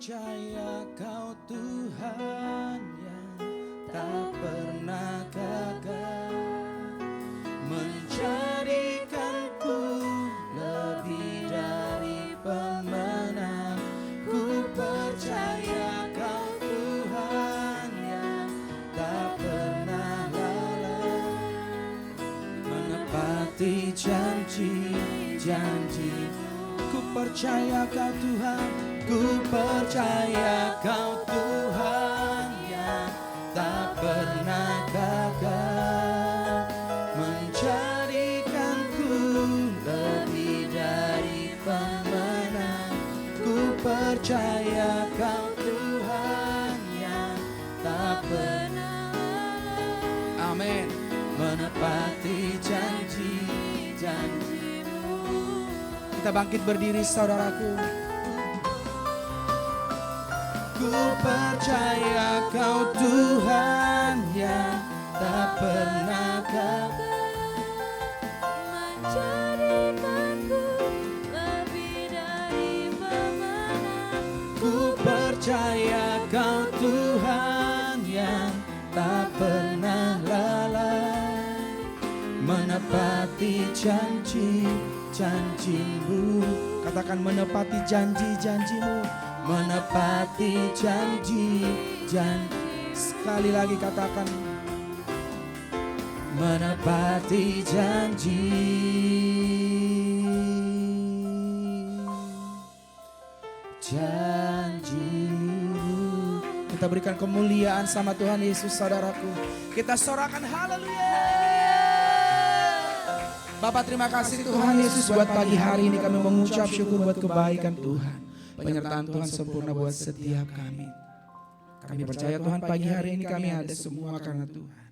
percaya Kau Tuhan yang tak pernah gagal, menjadikanku lebih dari pemenang. Ku percaya Kau Tuhan yang tak pernah lalai, menepati janji-janji. Ku percaya Kau Tuhan, ku percaya Kau Tuhan yang tak pernah gagal, menjadikanku lebih dari pemenang. Ku percaya Kau Tuhan yang tak pernah, amin, menepati janji-janji. Kita bangkit berdiri saudaraku. Ku percaya Kau Tuhan yang tak pernah gagal, menjadikanku lebih dari pemenang. ku percaya Kau Tuhan yang tak pernah lalai, menepati janji-janjimu. Katakan menepati janji-janjimu, menepati janji-janji. Sekali lagi katakan menepati janji. Janjimu. Kita berikan kemuliaan sama Tuhan Yesus saudaraku. Kita sorakan haleluya. Bapak terima kasih Tuhan Yesus buat pagi hari ini kami mengucap syukur buat kebaikan Tuhan. Penyertaan Tuhan sempurna buat setiap kami. Kami percaya Tuhan pagi hari ini kami ada semua karena Tuhan.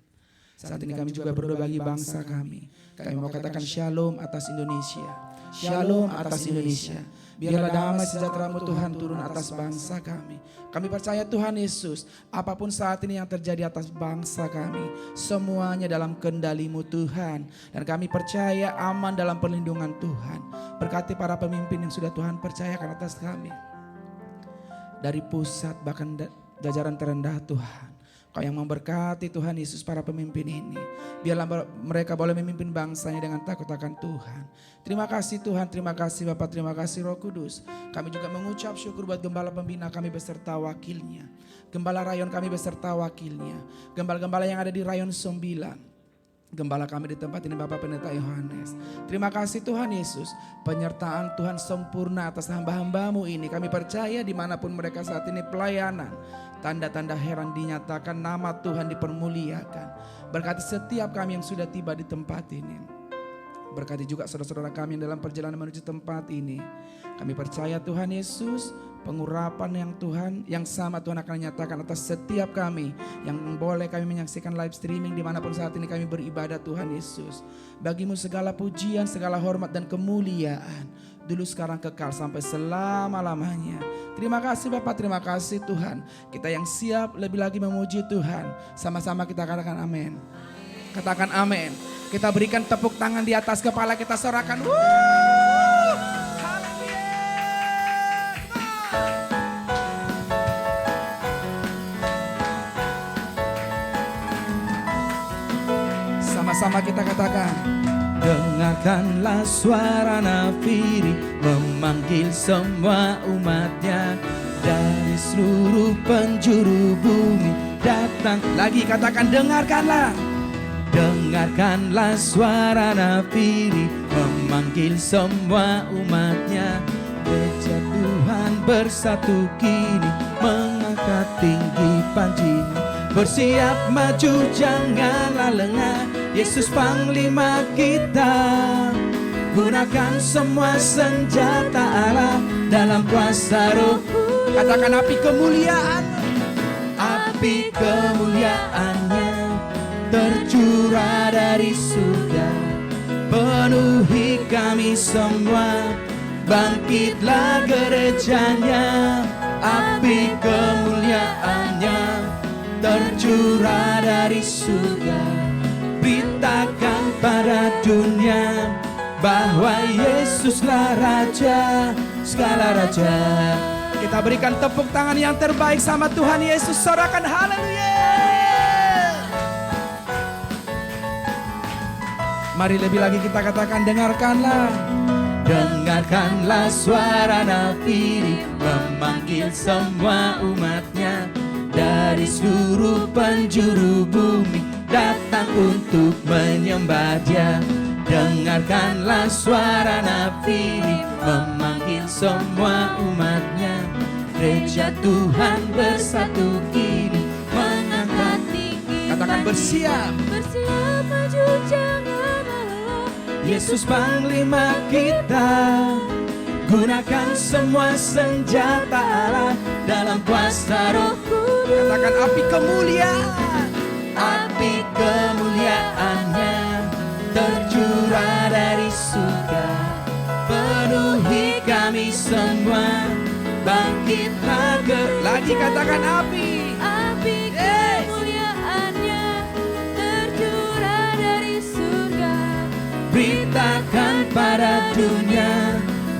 Saat ini kami juga berdoa bagi bangsa kami. Kami mau katakan shalom atas Indonesia. Shalom atas Indonesia. Biarlah damai sejahtera-Mu Tuhan turun atas bangsa kami. Kami percaya Tuhan Yesus, apapun saat ini yang terjadi atas bangsa kami, semuanya dalam kendali-Mu Tuhan. Dan kami percaya aman dalam perlindungan Tuhan. Berkati para pemimpin yang sudah Tuhan percayakan atas kami. Dari pusat bahkan jajaran terendah Tuhan. Kau yang memberkati Tuhan Yesus para pemimpin ini. Biarlah mereka boleh memimpin bangsanya dengan takut akan Tuhan. Terima kasih Tuhan, terima kasih Bapak, terima kasih Roh Kudus. Kami juga mengucap syukur buat gembala pembina kami beserta wakilnya. Gembala rayon kami beserta wakilnya. Gembala-gembala yang ada di rayon 9. Gembala kami di tempat ini Bapak Pendeta Yohanes. Terima kasih Tuhan Yesus. Penyertaan Tuhan sempurna atas hamba-hambamu ini. Kami percaya dimanapun mereka saat ini pelayanan. Tanda-tanda heran dinyatakan, nama Tuhan dipermuliakan. Berkati setiap kami yang sudah tiba di tempat ini. Berkati juga saudara-saudara kami yang dalam perjalanan menuju tempat ini. Kami percaya Tuhan Yesus, pengurapan yang Tuhan yang sama Tuhan akan nyatakan atas setiap kami yang boleh kami menyaksikan live streaming dimanapun saat ini kami beribadah Tuhan Yesus. Bagimu segala pujian, segala hormat dan kemuliaan, dulu sekarang kekal sampai selama-lamanya. Terima kasih Bapak, terima kasih Tuhan. Kita yang siap lebih lagi memuji Tuhan. Sama-sama kita katakan amin. Katakan amin. Kita berikan tepuk tangan di atas kepala kita, sorakan. Sama-sama kita katakan. Dengarkanlah suara nafiri memanggil semua umatnya dari seluruh penjuru bumi datang. Lagi katakan dengarkanlah. Dengarkanlah suara nafiri memanggil semua umatnya. Gereja Tuhan bersatu kini mengangkat tinggi panjinya. Bersiap maju janganlah lengah, Yesus Panglima kita. Gunakan semua senjata Allah dalam kuasa Roh. Katakan api kemuliaan. Api kemuliaannya tercurah dari surga, penuhi kami semua. Bangkitlah gerejanya. Api kemuliaannya tercurah dari surga. Beritakan pada dunia bahwa Yesuslah Raja, segala raja Kita berikan tepuk tangan yang terbaik sama Tuhan Yesus. Sorakan haleluya. Mari lebih lagi kita katakan, dengarkanlah. Dengarkanlah suara nafiri memanggil semua umatnya dari seluruh penjuru bumi datang untuk menyembah Dia. Dengarkanlah suara nafiri memanggil semua umatnya. Gereja Tuhan bersatu kini mengangkat tinggi. Katakan bersiap. Bersiap maju jangan lelah. Yesus Panglima kita, gunakan semua senjata Allah dalam kuasa Roh Kudus. Katakan api kemuliaan. Api kemuliaannya tercurah dari surga, penuhi kami semua. Bangkitlah Lagi katakan api. Api kemuliaannya tercurah dari surga. beritakan pada dunia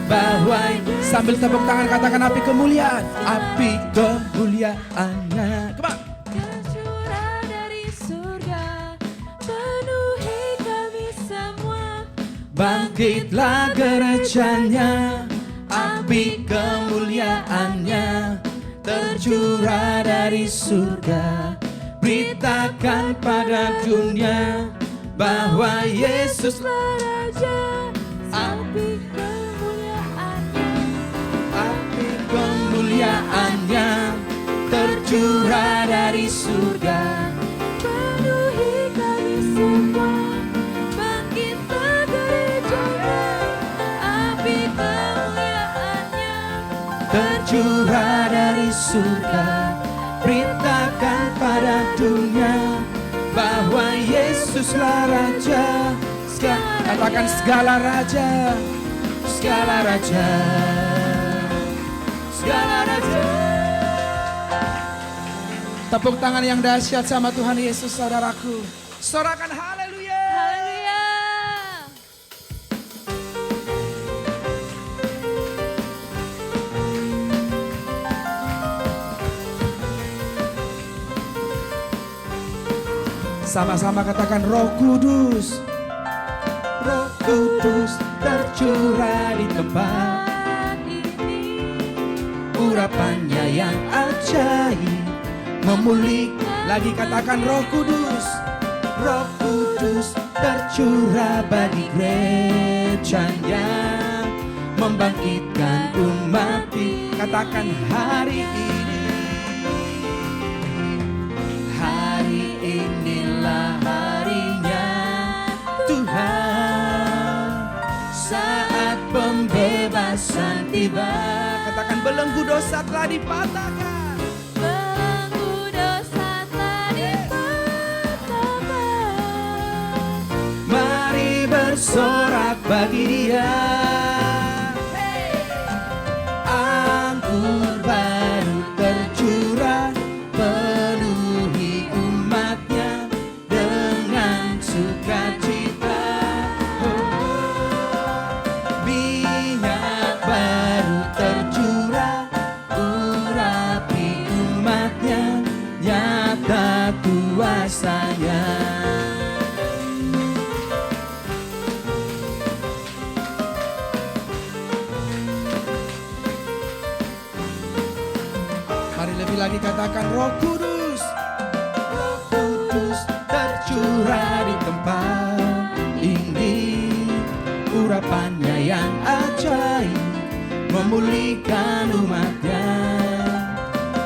bahwa Sambil tepuk tangan katakan api kemuliaan. api kemuliaannya. Come on. Tercurah dari surga, penuhi kami semua. Bangkitlah gerejanya, api kemuliaannya tercurah dari surga. Beritakan pada dunia bahwa Yesus Raja, api kemuliaannya. api kemuliaannya tercurah dari surga. Penuhi kami semua. Bangkitlah gerejanya, api kemuliaannya Tercurah dari surga. Beritakan pada dunia bahwa Yesuslah Raja. Katakan segala raja. Segala raja, segala raja. Tepuk tangan yang dahsyat sama Tuhan Yesus, saudaraku. Sorakan haleluya. Haleluya. Sama-sama katakan Roh Kudus. Roh Kudus tercurah di tempat ini urapannya yang ajaib memulihkan. Lagi katakan Roh Kudus. Roh Kudus tercurah bagi gerejanya, membangkitkan umat. Katakan hari ini. Hari inilah harinya Tuhan, saat pembebasan tiba. Katakan belenggu dosa telah dipatahkan. belenggu dosa telah dipatahkan. Mari bersorak bagi Dia. Anggur baru tercurah, penuhi umatnya dengan sukacita. Minyak baru tercurah, urapi umatnya, nyata kuasanya. Mari lebih lagi katakan Roh Kudus. Roh Kudus tercurah di tempat ini, urapannya yang ajaib memulihkan umatnya.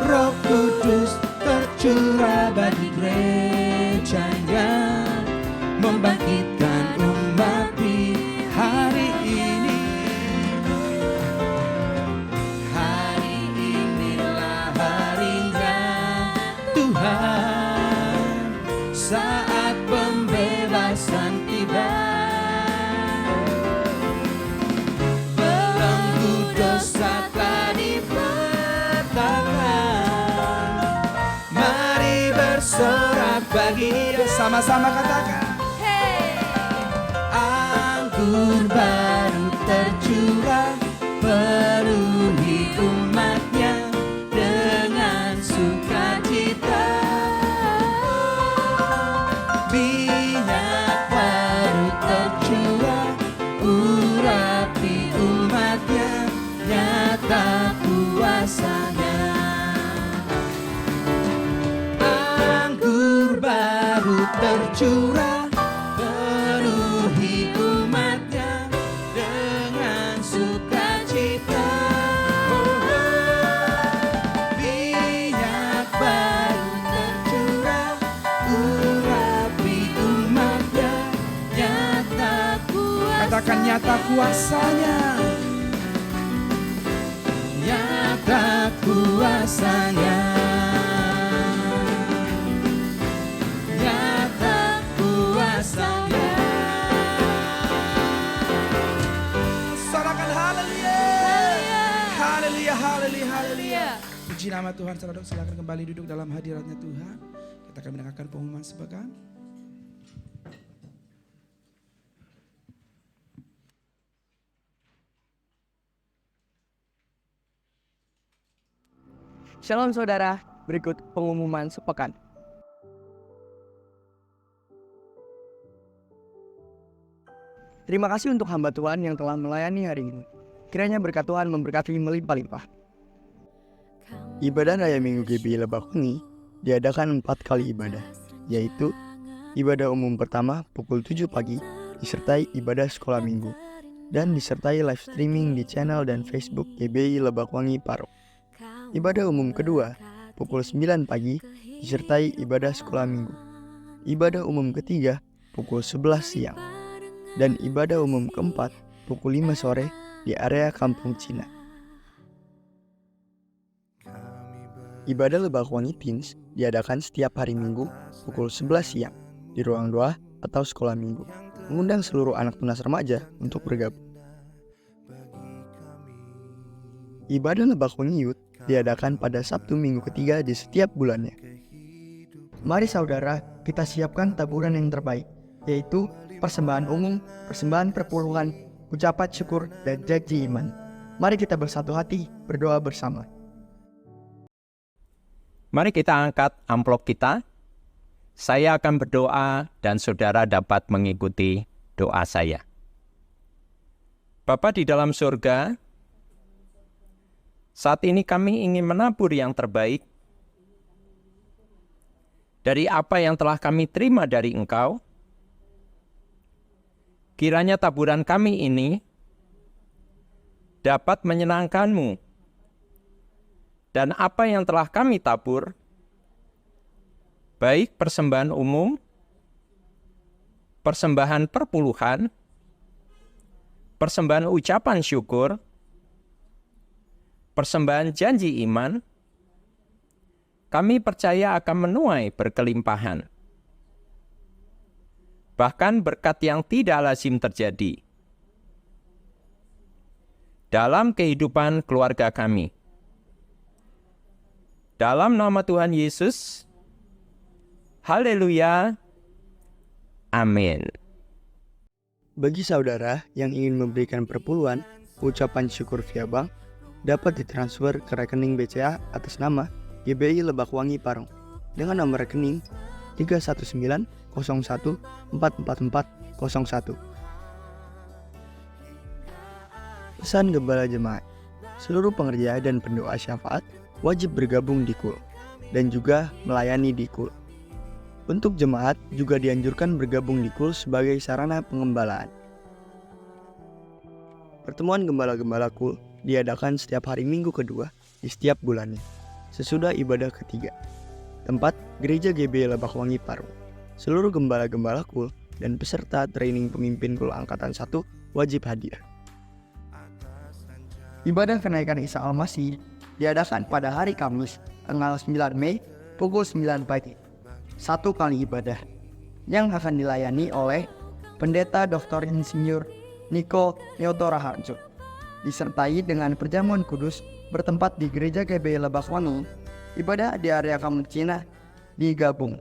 Roh Kudus tercurah bagi gerejanya, membangkitkan umat di hari ini. Hari inilah harinya Tuhan, saat pembebasan tiba. Belenggu dosa telah dipatahkan. Mari bersorak bagi Dia. Sama-sama katakan. Anggur baru tercurah, penuhi umatnya minyak baru tercurah, urapi umatnya, nyata kuasanya. Anggur baru tercurah, penuhi umatnya dengan sukacita. Minyak baru tercurah, urapi umatnya, nyata kuasanya. Katakan nyata kuasanya. Nyata kuasanya. Nyata kuasanya. Sorakan haleluya. Haleluya, haleluya, haleluya. Puji nama Tuhan. Saudara, silakan kembali duduk dalam hadiratnya Tuhan. Kita akan mendengarkan pengumuman sepekan. Shalom saudara, berikut pengumuman sepekan. Terima kasih untuk hamba Tuhan yang telah melayani hari ini. Kiranya berkat Tuhan memberkati melimpah-limpah. Ibadah Raya Minggu GBI Lebakwangi diadakan 4 kali ibadah, yaitu ibadah umum pertama pukul 7 pagi, disertai ibadah sekolah minggu, dan disertai live streaming di channel dan Facebook GBI Lebakwangi Paro. Ibadah umum kedua, pukul 9 pagi, disertai ibadah sekolah minggu. Ibadah umum ketiga, pukul 11 siang. Dan ibadah umum keempat, pukul 5 sore, di area Kampung Cina. Ibadah Lebakwangi Teens diadakan setiap hari Minggu, pukul 11 siang, di ruang doa atau sekolah minggu. Mengundang seluruh anak tunas remaja untuk bergabung. Ibadah Lebakwangi Youth diadakan pada Sabtu Minggu ketiga di setiap bulannya. Mari saudara, kita siapkan taburan yang terbaik, yaitu persembahan umum, persembahan perpuluhan, ucapan syukur, dan janji iman. Mari kita bersatu hati, berdoa bersama. Mari kita angkat amplop kita. Saya akan berdoa dan saudara dapat mengikuti doa saya. Bapa di dalam surga, saat ini kami ingin menabur yang terbaik dari apa yang telah kami terima dari Engkau. Kiranya taburan kami ini dapat menyenangkan-Mu. Dan apa yang telah kami tabur, baik persembahan umum, persembahan perpuluhan, persembahan ucapan syukur, persembahan janji iman, kami percaya akan menuai berkelimpahan. Bahkan berkat yang tidak lazim terjadi dalam kehidupan keluarga kami. Dalam nama Tuhan Yesus, haleluya, amin. Bagi saudara yang ingin memberikan perpuluhan, ucapan syukur via bank, dapat ditransfer ke rekening BCA atas nama GBI Lebakwangi Parong dengan nomor rekening 31901444401. Pesan Gembala Jemaat, seluruh pengerja dan pendoa syafaat wajib bergabung di KUL dan juga melayani di KUL. Untuk jemaat juga dianjurkan bergabung di KUL sebagai sarana pengembalaan. Pertemuan gembala-gembala KUL diadakan setiap hari Minggu kedua di setiap bulannya, sesudah ibadah ketiga. Tempat Gereja GBI Lebakwangi Paro. Seluruh gembala-gembala KUL dan peserta training pemimpin KUL Angkatan 1 wajib hadir. Ibadah kenaikan Isa Al-Masih diadakan pada hari Kamis, tanggal 9 Mei, pukul 9 pagi. 1 kali ibadah, yang akan dilayani oleh Pendeta Dr. Insinyur Niko Nyoto Raharjo, disertai dengan perjamuan kudus bertempat di Gereja GBI Lebakwangi. Ibadah di area Kampung Cina digabung.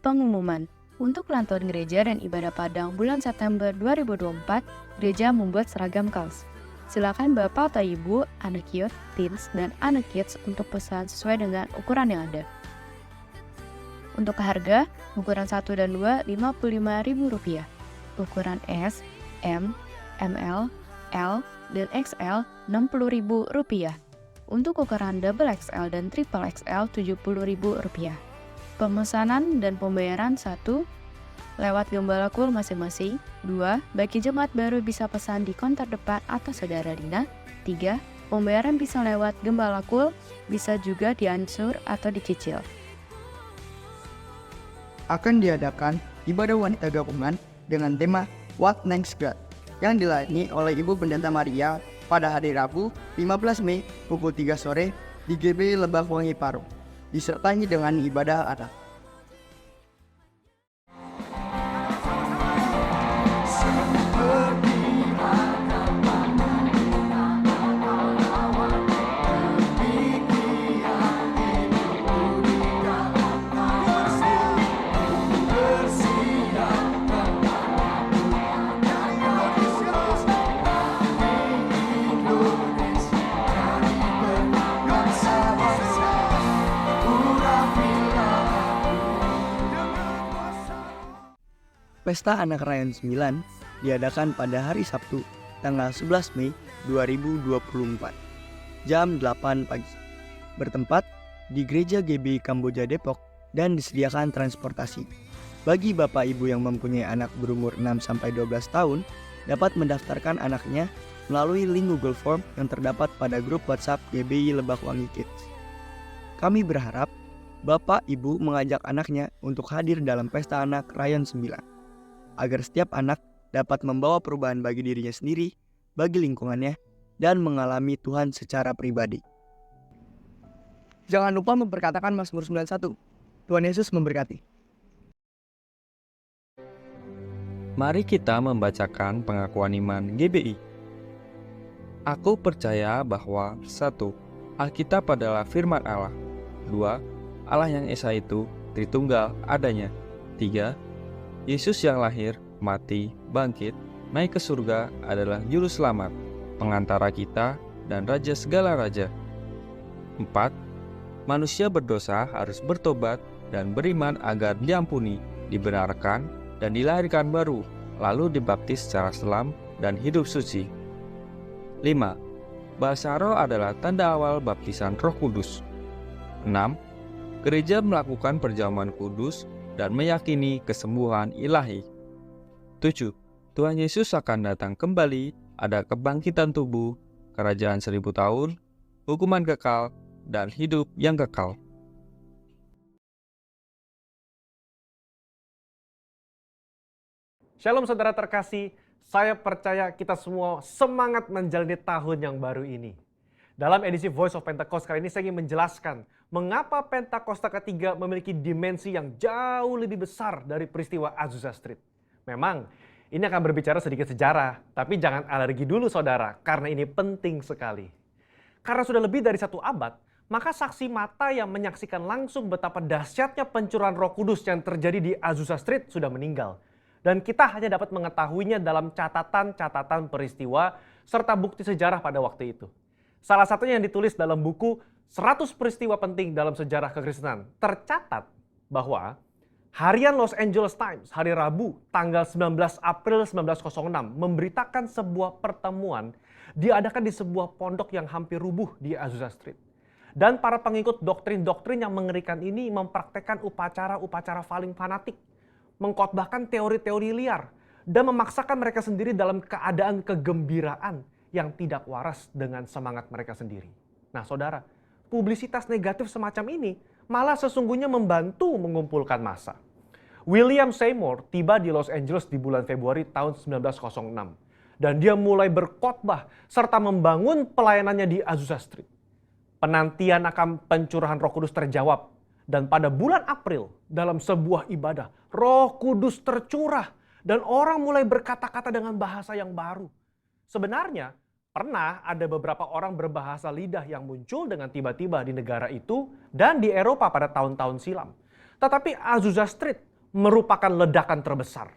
Pengumuman. Untuk kelantuan gereja dan ibadah Padang bulan September 2024, gereja membuat seragam kaos. Silakan Bapak atau Ibu, anak youth, teens, dan anak kids untuk pesan sesuai dengan ukuran yang ada. Untuk harga, ukuran 1 dan 2 Rp55.000. Ukuran S, M, ML, L, dan XL Rp60.000. Untuk ukuran double XL dan triple XL Rp70.000. Pemesanan dan pembayaran 1. Lewat Gembala Kul masing-masing. 2. Bagi jemaat baru bisa pesan di konter depan atau Saudara Dina. 3. Pembayaran bisa lewat Gembala Kul, bisa juga diansur atau dicicil. Akan diadakan ibadah wanita gabungan dengan tema What Next God yang dilayani oleh Ibu Pendeta Maria pada hari Rabu 15 Mei pukul 3 sore di GBI Lebak Wangi Parung, disertai dengan ibadah adat. Pesta Anak Rayon 9 diadakan pada hari Sabtu, tanggal 11 Mei 2024, jam 8 pagi. Bertempat di Gereja GBI Kamboja Depok dan disediakan transportasi. Bagi Bapak Ibu yang mempunyai anak berumur 6-12 tahun, dapat mendaftarkan anaknya melalui link Google Form yang terdapat pada grup WhatsApp GBI Lebak Wangi Kids. Kami berharap Bapak Ibu mengajak anaknya untuk hadir dalam Pesta Anak Rayon 9. Agar setiap anak dapat membawa perubahan bagi dirinya sendiri, bagi lingkungannya, dan mengalami Tuhan secara pribadi. Jangan lupa memperkatakan Mazmur 91. Tuhan Yesus memberkati. Mari kita membacakan pengakuan iman GBI. Aku percaya bahwa 1. Alkitab adalah firman Allah. 2. Allah yang Esa itu Tritunggal adanya. 3. Yesus yang lahir, mati, bangkit, naik ke surga adalah juru selamat, pengantara kita, dan raja segala raja. 4. Manusia berdosa harus bertobat dan beriman agar diampuni, dibenarkan, dan dilahirkan baru, lalu dibaptis secara selam dan hidup suci. 5. Bahasa roh adalah tanda awal baptisan Roh Kudus. 6. Gereja melakukan perjamuan kudus dan meyakini kesembuhan ilahi. 7. Tuhan Yesus akan datang kembali, ada kebangkitan tubuh, kerajaan 1000 tahun, hukuman kekal, dan hidup yang kekal. Shalom saudara terkasih, saya percaya kita semua semangat menjalani tahun yang baru ini. Dalam edisi Voice of Pentecost kali ini saya ingin menjelaskan mengapa Pentakosta ketiga memiliki dimensi yang jauh lebih besar dari peristiwa Azusa Street. Memang ini akan berbicara sedikit sejarah, tapi jangan alergi dulu saudara, karena ini penting sekali. Karena sudah lebih dari 1 abad, maka saksi mata yang menyaksikan langsung betapa dahsyatnya pencurahan Roh Kudus yang terjadi di Azusa Street sudah meninggal. Dan kita hanya dapat mengetahuinya dalam catatan-catatan peristiwa serta bukti sejarah pada waktu itu. Salah satunya yang ditulis dalam buku 100 peristiwa penting dalam sejarah kekristenan. Tercatat bahwa harian Los Angeles Times hari Rabu tanggal 19 April 1906 memberitakan sebuah pertemuan diadakan di sebuah pondok yang hampir rubuh di Azusa Street. Dan para pengikut doktrin-doktrin yang mengerikan ini mempraktekkan upacara-upacara paling fanatik, mengkhotbahkan teori-teori liar, dan memaksakan mereka sendiri dalam keadaan kegembiraan yang tidak waras dengan semangat mereka sendiri. Nah saudara, publisitas negatif semacam ini malah sesungguhnya membantu mengumpulkan massa. William Seymour tiba di Los Angeles di bulan Februari tahun 1906. Dan dia mulai berkhotbah serta membangun pelayanannya di Azusa Street. Penantian akan pencurahan Roh Kudus terjawab. Dan pada bulan April dalam sebuah ibadah, Roh Kudus tercurah. Dan orang mulai berkata-kata dengan bahasa yang baru. Sebenarnya, pernah ada beberapa orang berbahasa lidah yang muncul dengan tiba-tiba di negara itu dan di Eropa pada tahun-tahun silam. Tetapi Azusa Street merupakan ledakan terbesar.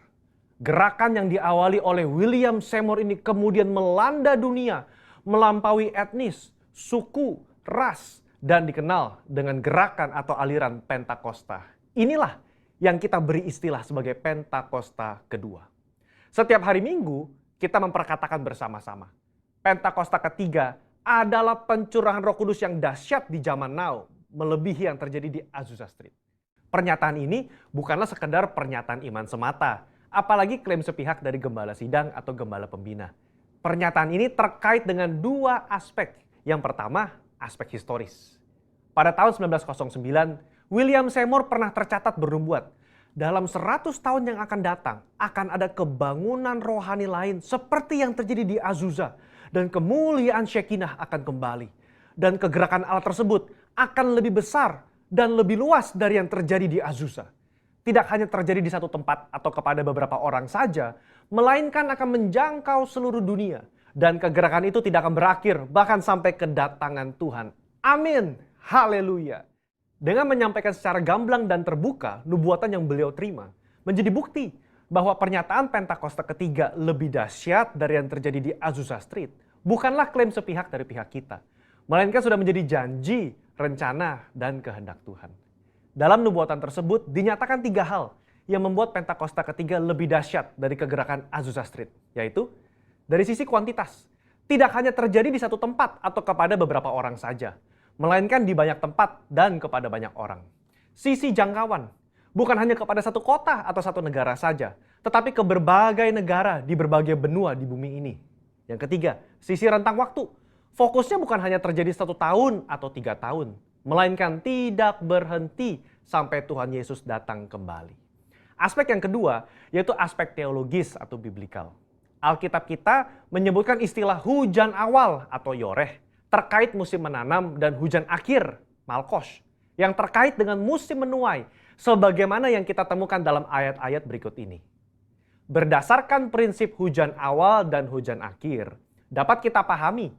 Gerakan yang diawali oleh William Seymour ini kemudian melanda dunia, melampaui etnis, suku, ras, dan dikenal dengan gerakan atau aliran Pentakosta. Inilah yang kita beri istilah sebagai Pentakosta kedua. Setiap hari Minggu, kita memperkatakan bersama-sama. Pentakosta ketiga adalah pencurahan Roh Kudus yang dahsyat di zaman now, melebihi yang terjadi di Azusa Street. Pernyataan ini bukanlah sekedar pernyataan iman semata, apalagi klaim sepihak dari gembala sidang atau gembala pembina. Pernyataan ini terkait dengan dua aspek. Yang pertama, aspek historis. Pada tahun 1909, William Seymour pernah tercatat bernubuat, dalam 100 tahun yang akan datang, akan ada kebangunan rohani lain seperti yang terjadi di Azusa, dan kemuliaan Shekinah akan kembali. Dan kegerakan Allah tersebut akan lebih besar dan lebih luas dari yang terjadi di Azusa. Tidak hanya terjadi di satu tempat atau kepada beberapa orang saja, melainkan akan menjangkau seluruh dunia. Dan kegerakan itu tidak akan berakhir, bahkan sampai kedatangan Tuhan. Amin. Haleluya. Dengan menyampaikan secara gamblang dan terbuka nubuatan yang beliau terima, menjadi bukti bahwa pernyataan Pentakosta ketiga lebih dahsyat dari yang terjadi di Azusa Street bukanlah klaim sepihak dari pihak kita, melainkan sudah menjadi janji, rencana, dan kehendak Tuhan. Dalam nubuatan tersebut dinyatakan 3 hal yang membuat Pentakosta ketiga lebih dahsyat dari kegerakan Azusa Street, yaitu dari sisi kuantitas, tidak hanya terjadi di satu tempat atau kepada beberapa orang saja, melainkan di banyak tempat dan kepada banyak orang. Sisi jangkauan, bukan hanya kepada satu kota atau satu negara saja, tetapi ke berbagai negara di berbagai benua di bumi ini. Yang ketiga, sisi rentang waktu. Fokusnya bukan hanya terjadi 1 tahun atau 3 tahun, melainkan tidak berhenti sampai Tuhan Yesus datang kembali. Aspek yang kedua, yaitu aspek teologis atau biblikal. Alkitab kita menyebutkan istilah hujan awal atau yoreh, terkait musim menanam dan hujan akhir, malkos, yang terkait dengan musim menuai, sebagaimana yang kita temukan dalam ayat-ayat berikut ini. Berdasarkan prinsip hujan awal dan hujan akhir, dapat kita pahami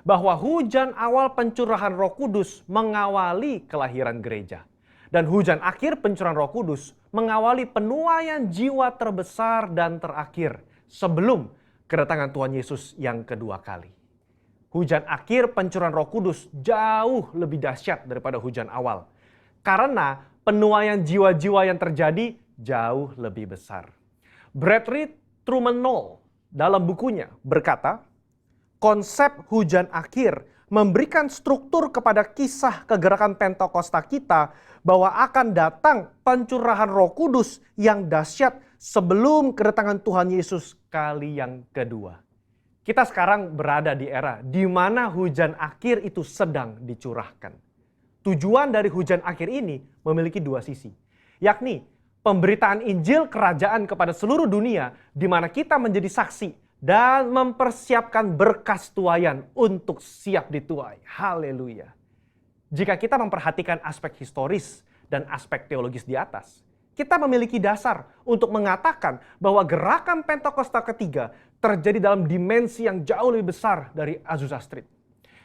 bahwa hujan awal pencurahan Roh Kudus mengawali kelahiran gereja. Dan hujan akhir pencurahan Roh Kudus mengawali penuaian jiwa terbesar dan terakhir sebelum kedatangan Tuhan Yesus yang kedua kali. Hujan akhir pencurahan Roh Kudus jauh lebih dahsyat daripada hujan awal. Karena penuaian jiwa-jiwa yang terjadi jauh lebih besar. Bradley Truman Knoll dalam bukunya berkata, konsep hujan akhir memberikan struktur kepada kisah kegerakan Pentakosta kita bahwa akan datang pencurahan Roh Kudus yang dahsyat sebelum kedatangan Tuhan Yesus kali yang kedua. Kita sekarang berada di era di mana hujan akhir itu sedang dicurahkan. Tujuan dari hujan akhir ini memiliki 2 sisi, yakni pemberitaan Injil Kerajaan kepada seluruh dunia di mana kita menjadi saksi dan mempersiapkan berkas tuaian untuk siap dituai. Haleluya. Jika kita memperhatikan aspek historis dan aspek teologis di atas, kita memiliki dasar untuk mengatakan bahwa gerakan Pentakosta ketiga terjadi dalam dimensi yang jauh lebih besar dari Azusa Street.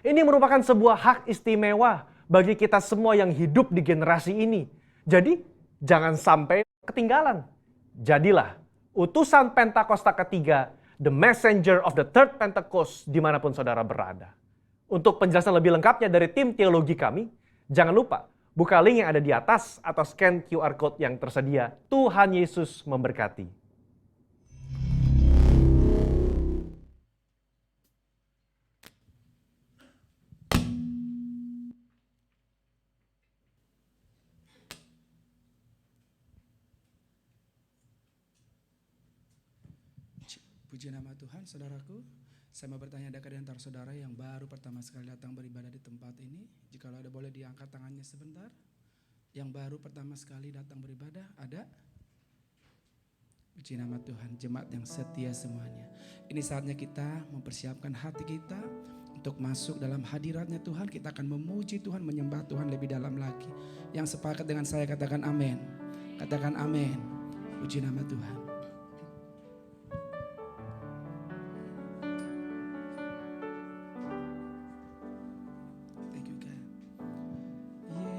Ini merupakan sebuah hak istimewa bagi kita semua yang hidup di generasi ini. Jadi, jangan sampai ketinggalan. Jadilah utusan Pentakosta ketiga, the messenger of the third Pentecost, dimanapun saudara berada. Untuk penjelasan lebih lengkapnya dari tim teologi kami, jangan lupa buka link yang ada di atas atau scan QR Code yang tersedia. Tuhan Yesus memberkati. Puji nama Tuhan, saudaraku. Saya mau bertanya, adakah di antara saudara yang baru pertama sekali datang beribadah di tempat ini? Jikalau ada, boleh diangkat tangannya sebentar. Yang baru pertama sekali datang beribadah, ada? Puji nama Tuhan, jemaat yang setia semuanya. Ini saatnya kita mempersiapkan hati kita untuk masuk dalam hadiratnya Tuhan. Kita akan memuji Tuhan, menyembah Tuhan lebih dalam lagi. Yang sepakat dengan saya katakan amin. Katakan amin. Puji nama Tuhan.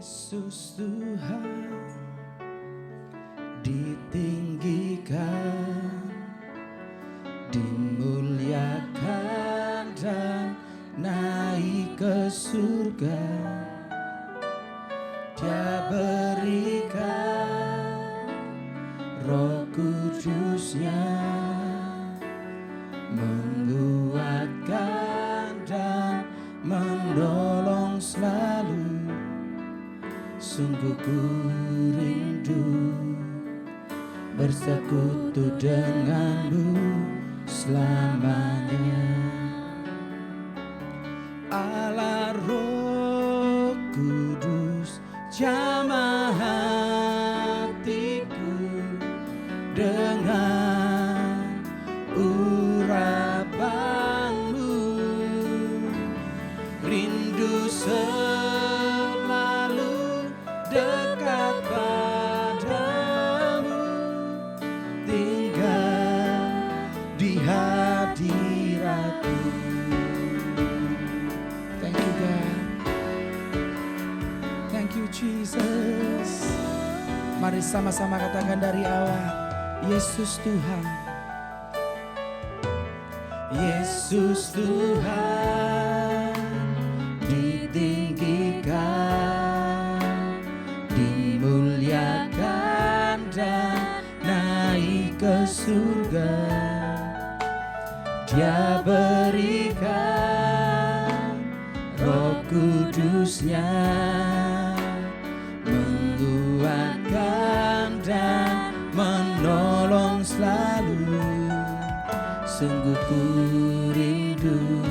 Yesus Tuhan, ditinggikan, dimuliakan dan naik ke surga. Dia berikan Roh Kudus-Nya, menguatkan dan menolong selalu. Sungguh ku rindu bersekutu denganmu selamanya. Allah Roh Kudus, jamah hatiku dengan urapanmu. Rindu selalu dekat padamu, tinggal di hadiratmu. Thank you God, thank you Jesus. Mari sama-sama katakan dari awal, Yesus Tuhan, Yesus Tuhan, ditinggikan, dimuliakan dan naik ke surga. Dia berikan Roh Kudus-Nya, menguatkan dan menolong selalu. Sungguh ku rindu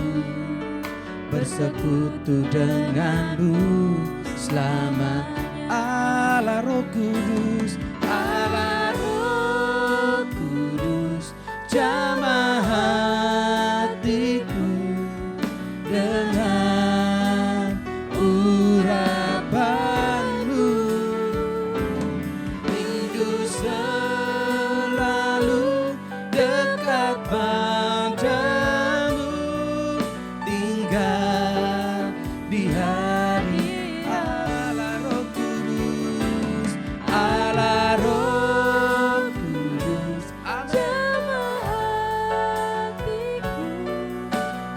bersekutu denganmu selama. Allah Roh Kudus, Allah Roh Kudus, jamah hatiku dengan urapanmu. Rindu selalu dekat padamu, tinggal di hari. Allah Roh Kudus, Allah Roh Kudus, Jamah hatiku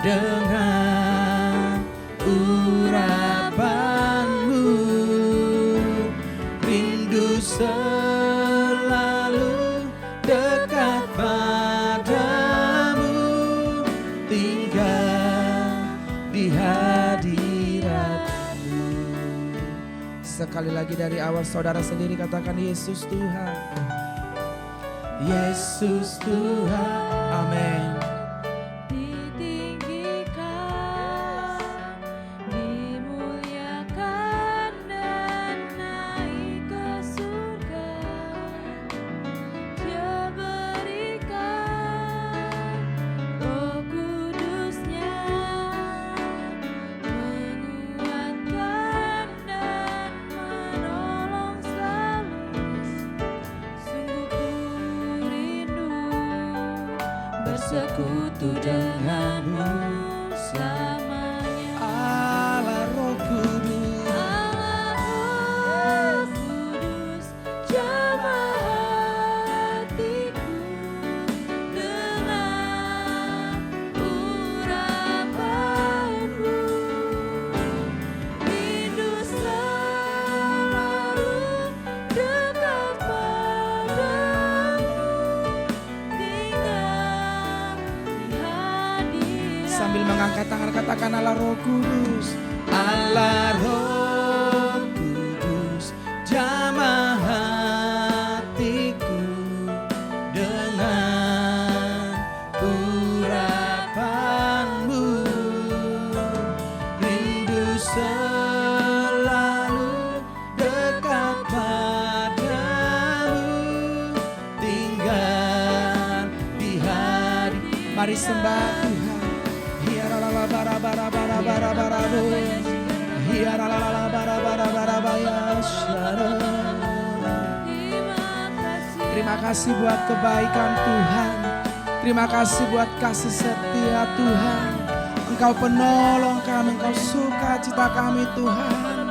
dengan urapanmu. Rindu selalu dekat padamu, tinggal di hadiratmu. Sekali lagi dari awal saudara sendiri katakan, Yesus Tuhan, Yesus Tuhan. Amin. ditinggikan, dimuliakan dan naik ke surga. Dia berikan Roh Kudus-Nya, menguatkan dan menolong selalu. Sungguh ku rindu Bersekutu denganmu selamanya. Allah Roh Kudus, Allah Roh Kudus, jamah hatiku dengan urapanmu. Rindu selalu dekat padamu, tinggal di hadirat. sambil mengangkat tangan katakan, Allah Roh Kudus, Allah Roh Kudus, jamah hatiku dengan urapanmu. Rindu selalu dekat padamu, tinggal di hari. Mari sembah Tuhan. Terima kasih buat kebaikan Tuhan. Terima kasih buat kasih setia Tuhan. Engkau penolong kami, Engkau sukacita kami Tuhan.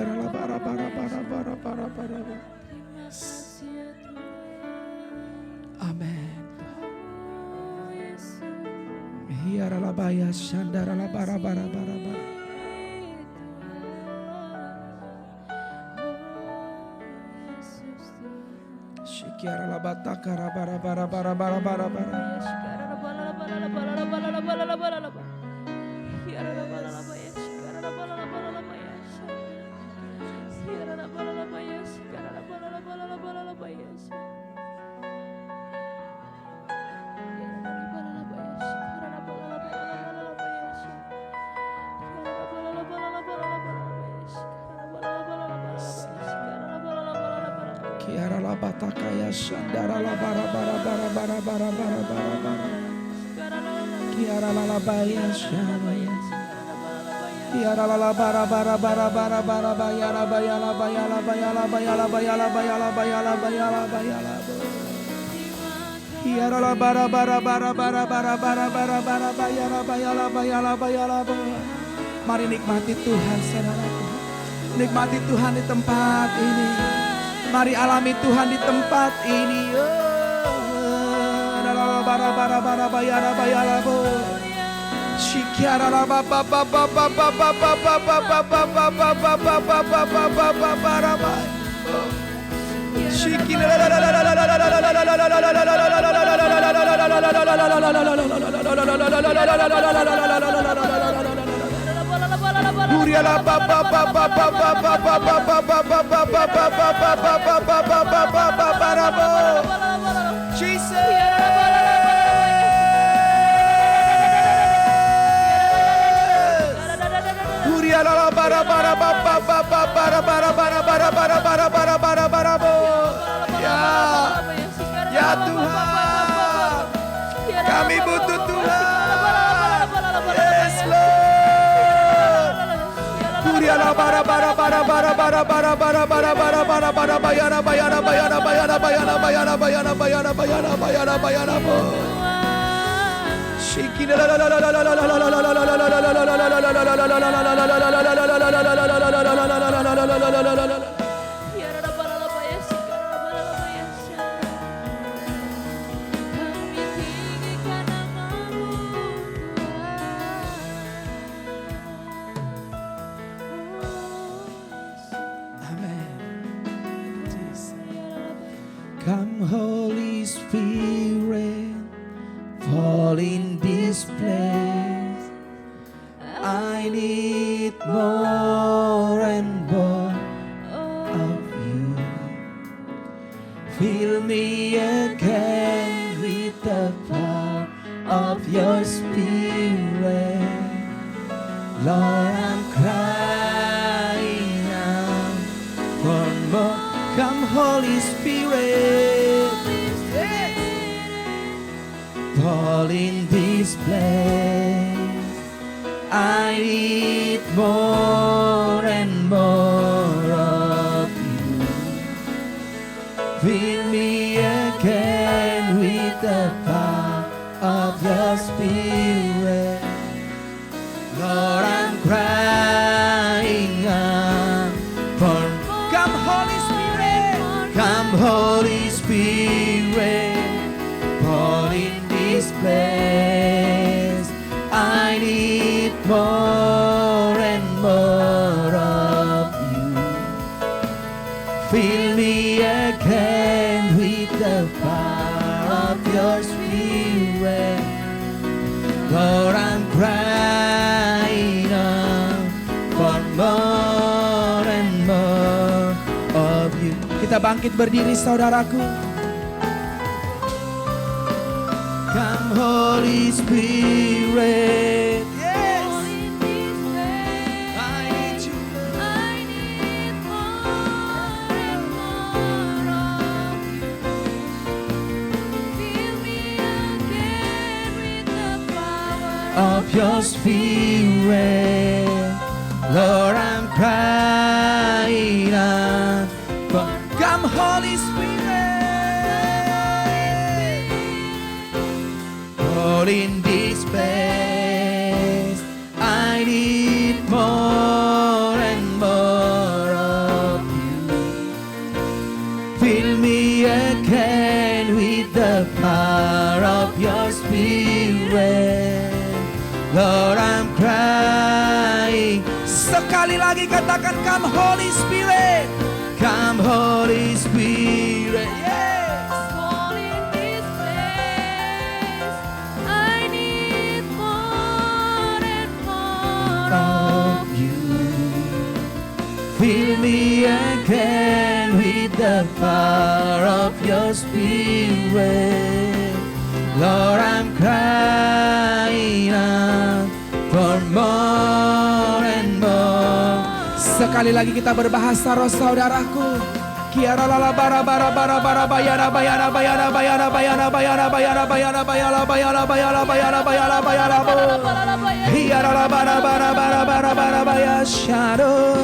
Amin. Hiaralabaya shandaralabarabarabarabara. Shikiaralabatakarabarabarabarabara. Kiaralabatakaya shandaralabarabarabarabarabarabara. Kiaralalabaya shanaya. Mari nikmati Tuhan, saudaraku. Nikmati Tuhan di tempat ini. Mari alami Tuhan di tempat ini. Ya Tuhan, kami butuh Tuhan. Yes Lord. Kuriala bara bara bara bara bara bara bara bara bara bara bara bayana bayana bayana bayana bayana bayana bayana bayana bayana bayana bayana bo. Shikina la la la la la la la la la la la la. Come Holy Spirit, fall in this place. I need more and more of you. Fill me again with the power of your Spirit. Lord, I'm crying out for more. Come Holy Spirit, fall in this place. I need more and more of you. Fill me again with the power of your Spirit. Lord, I'm crying out for come Holy Spirit. Come Holy Spirit, fall in this place. I need more and more of you. Fill me again with the power of your Spirit. Lord, I'm crying out for more and more of you. Kita bangkit berdiri, saudaraku. Come Holy Spirit, yes. I need you. Of your Spirit, Lord, I'm crying out for come Holy Spirit, fall in this place. I need more and more me again with the power of your spirit. Lord, I'm crying. Sekali lagi katakan, come Holy Spirit. Come Holy Spirit. Yes. Fall in this place. I need more and more Of you. Fill me again with the power of your spirit. Lord, I'm crying out for more and more. Sekali lagi kita berbahasa roh, saudaraku. Kiara lala bara bara bara bara bayara bayara bayara bayara bayara bayara bayara bayara bayara bayara bayara bayara bayara bayara Hiara la bara bara bara bara bara bayara shadow.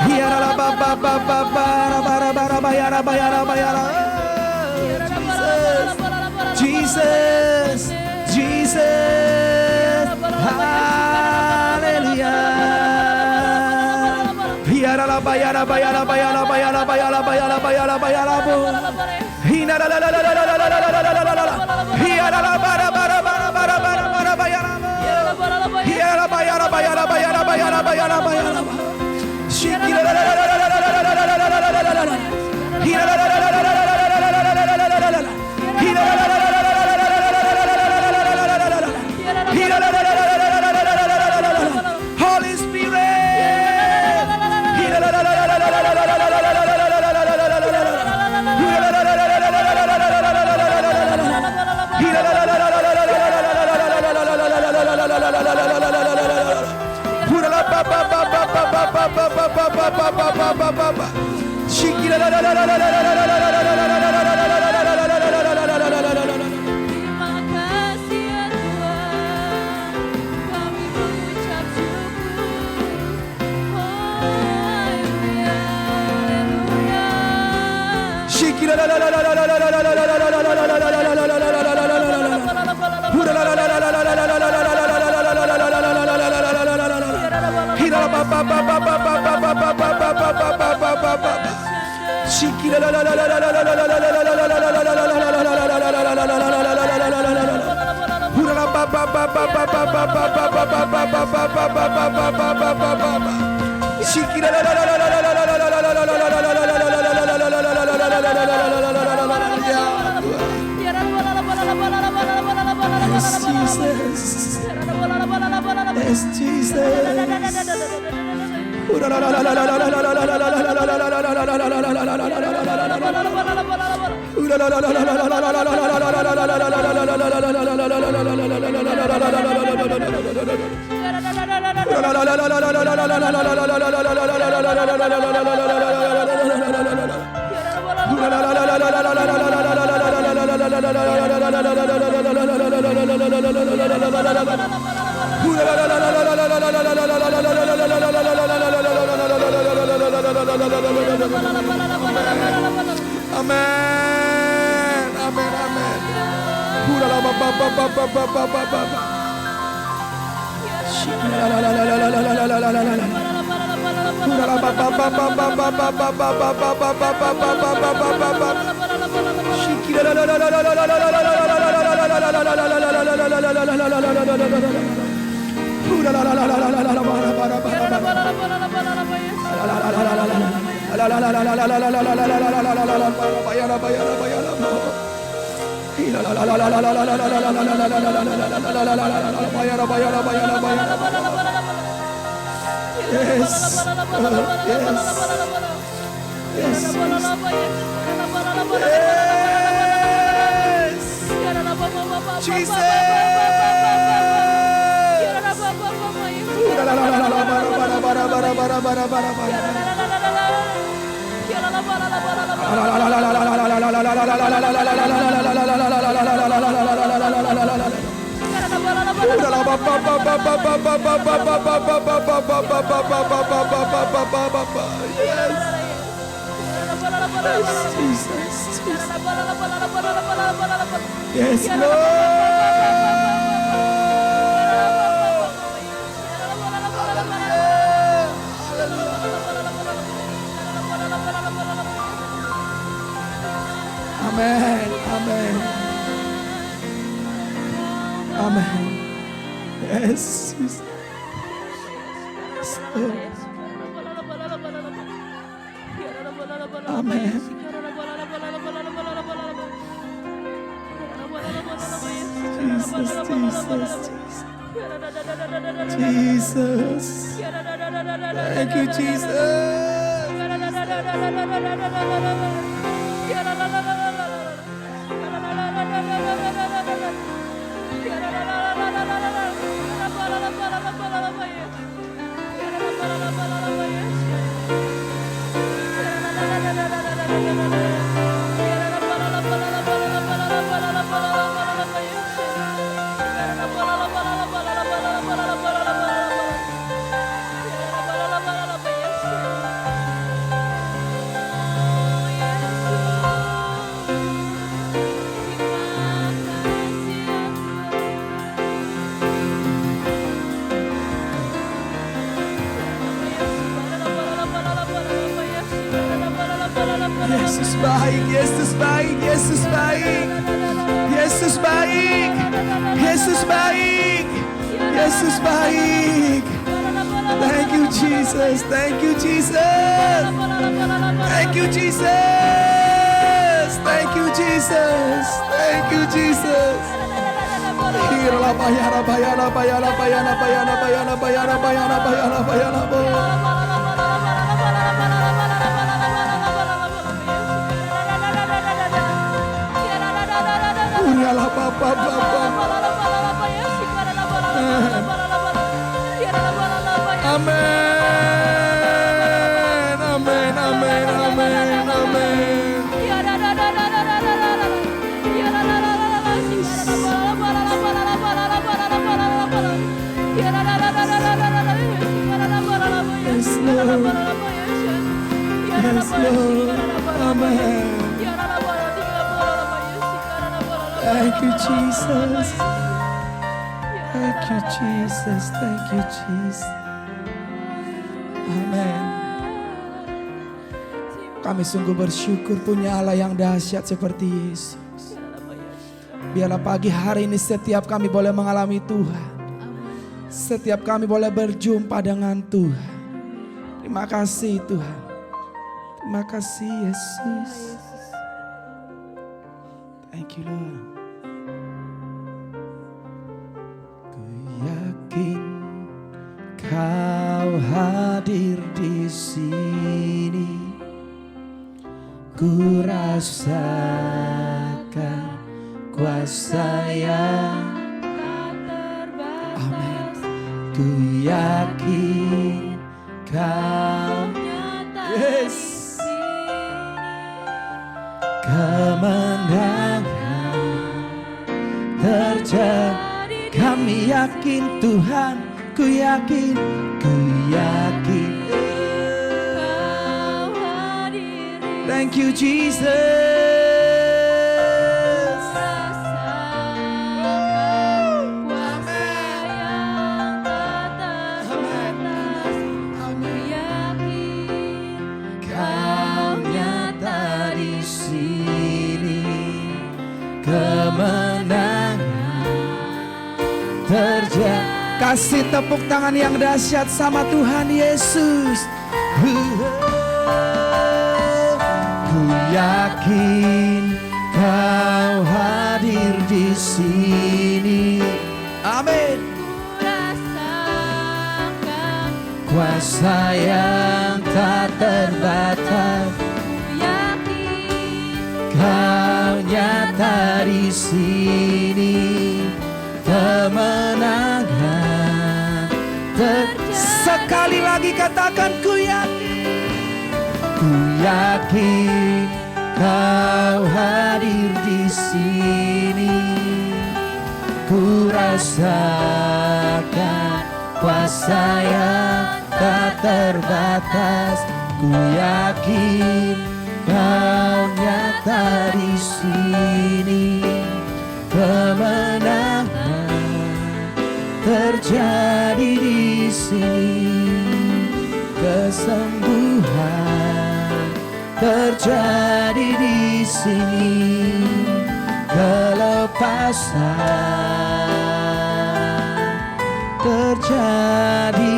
Hiara la ba ba ba ba bara bara bara bayara bayara bayara. Jesus, Jesus, Hallelujah. Hiara la bayara bayara bayara bayara bayara bayara bayara bayara bu. Hina la la la la la la la la la la la la. Hiara la bara bara bara bara bara bara bayara. Hiara bayara bayara bayara bayara bayara bayara. Shikira la la la la la la la la la la la la la. Hina la la la la la la la la la la la la. Hina la la la la la la la la la la la. Hina la la la la la la la la la. Holy Spirit. Hina la la la la la la la la la la Terima kasih ya Tuhan, kami mengucap syukur. Haleluya, haleluya. Yes, Jesus. Amen. Amen. Amen. Yes, Lord. Amin. Amin. Amin. Yesus. Amin. Jesus. Thank you, Jesus. Yesus baik, Yesus baik, Yesus baik. Yesus baik. Yesus baik. Yesus baik. Thank you Jesus. Thank you Jesus. Thank you Jesus. Thank you Jesus. Thank you Jesus. Hirala bayana bayana bayana bayana bayana bayana bayana bayana bayana bayana bayana. Uriala papa papa. Amen. Amen. Amen. Amen. Amen. Yes, Lord. Yes, Lord. Amen. Thank you, Jesus. Thank you, Jesus. Thank you, Jesus. Amen. Kami sungguh bersyukur punya Allah yang dahsyat seperti Yesus. Biarlah pagi hari ini setiap kami boleh mengalami Tuhan. Setiap kami boleh berjumpa dengan Tuhan. Terima kasih Tuhan. Terima kasih Yesus. Thank you Lord. Ku yakin Kau hadir di sini. Ku rasakan kuasa yang amin. Ku yakin Kau yes. Kemenangan terjadi. Kami yakin Tuhan. Ku yakin. Ku yakin. Thank you Jesus. Kau nyata di sini. Kemenangan terjadi. Kasih tepuk tangan yang dahsyat sama Tuhan Yesus. Ku yakin Kau hadir di sini. Amin. Kuasa yang tak terbatas. Kau nyata di sini. Kemenangan sekali lagi katakan ku yakin. Ku yakin Kau hadir di sini. Ku rasakan kuasa yang tak terbatas. Ku yakin Kau nyata di sini. Kemenangan terjadi di sini. Kesembuhan terjadi di sini. sini, kelepasan terjadi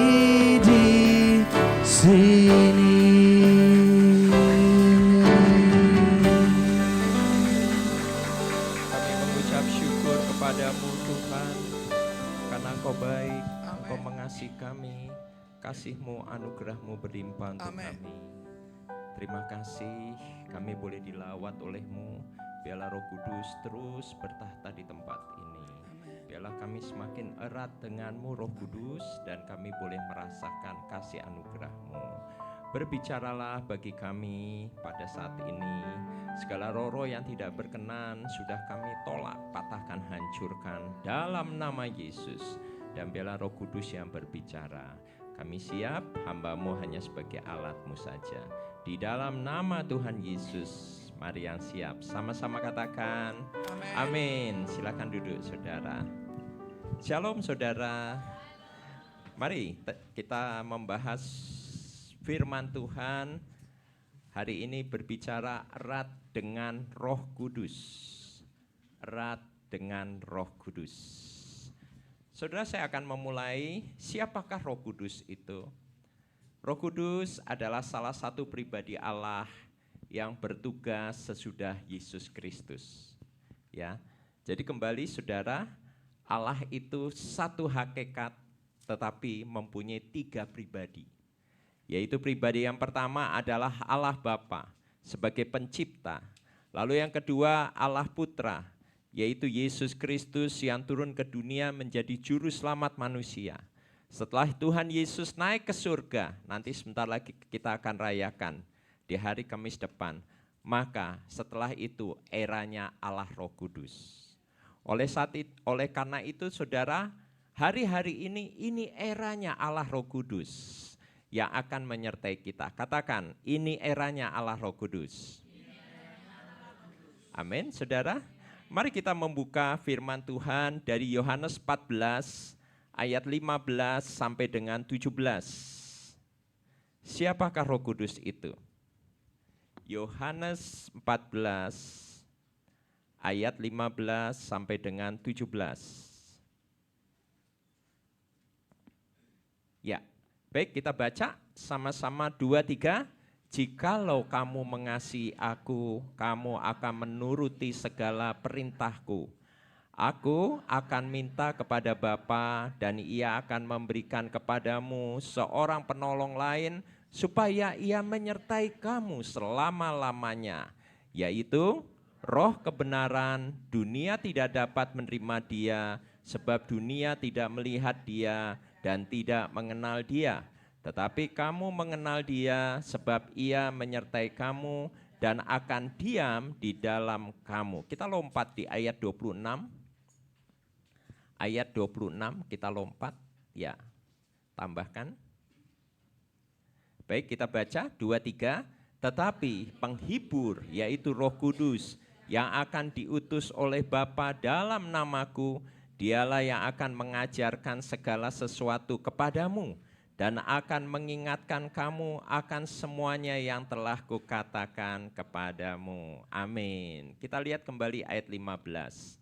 di sini. Kami mengucap syukur kepadamu Tuhan, karena Engkau baik, Engkau mengasihi kami, kasih-Mu, anugerah-Mu berlimpah untuk kami. Terima kasih kami boleh dilawat oleh-Mu. Biarlah Roh Kudus terus bertahta di tempat ini. Biarlah kami semakin erat dengan-Mu Roh Kudus, dan kami boleh merasakan kasih anugerah-Mu. Berbicaralah bagi kami pada saat ini. Segala roh-roh yang tidak berkenan sudah kami tolak, patahkan, hancurkan dalam nama Yesus. Dan biarlah Roh Kudus yang berbicara. Kami siap, hamba-Mu hanya sebagai alat-Mu saja. Di dalam nama Tuhan Yesus, mari yang siap sama-sama katakan amin. Silakan duduk saudara. Shalom saudara. Mari kita membahas firman Tuhan. Hari ini berbicara erat dengan Roh Kudus. Erat dengan Roh Kudus. Saudara, saya akan memulai, siapakah Roh Kudus itu? Roh Kudus adalah salah satu pribadi Allah yang bertugas sesudah Yesus Kristus. Ya. Jadi kembali saudara, Allah itu satu hakikat tetapi mempunyai 3 pribadi. Yaitu pribadi yang pertama adalah Allah Bapa sebagai pencipta. Lalu yang kedua Allah Putra, yaitu Yesus Kristus yang turun ke dunia menjadi juru selamat manusia. Setelah Tuhan Yesus naik ke surga, nanti sebentar lagi kita akan rayakan di hari Kamis depan. Maka setelah itu eranya Allah Roh Kudus. Oleh karena itu saudara, hari-hari ini eranya Allah Roh Kudus yang akan menyertai kita. Katakan, ini eranya Allah Roh Kudus. Amin, saudara. Mari kita membuka firman Tuhan dari Yohanes 14 ayat 15 sampai dengan 17. Siapakah Roh Kudus itu? Yohanes 14 ayat 15 sampai dengan 17. Ya, baik kita baca sama-sama 2, 3. Jikalau kamu mengasihi aku, kamu akan menuruti segala perintahku. Aku akan minta kepada Bapa dan Ia akan memberikan kepadamu seorang penolong lain supaya Ia menyertai kamu selama-lamanya, yaitu Roh kebenaran. Dunia tidak dapat menerima Dia sebab dunia tidak melihat Dia dan tidak mengenal Dia. Tetapi kamu mengenal Dia sebab Ia menyertai kamu dan akan diam di dalam kamu. Kita lompat di ayat 26. Ayat 26 kita lompat. Ya, tambahkan. Baik, kita baca 2, 3. Tetapi penghibur yaitu Roh Kudus yang akan diutus oleh Bapa dalam namaku, Dialah yang akan mengajarkan segala sesuatu kepadamu dan akan mengingatkan kamu akan semuanya yang telah kukatakan kepadamu. Amin. Kita lihat kembali ayat 15.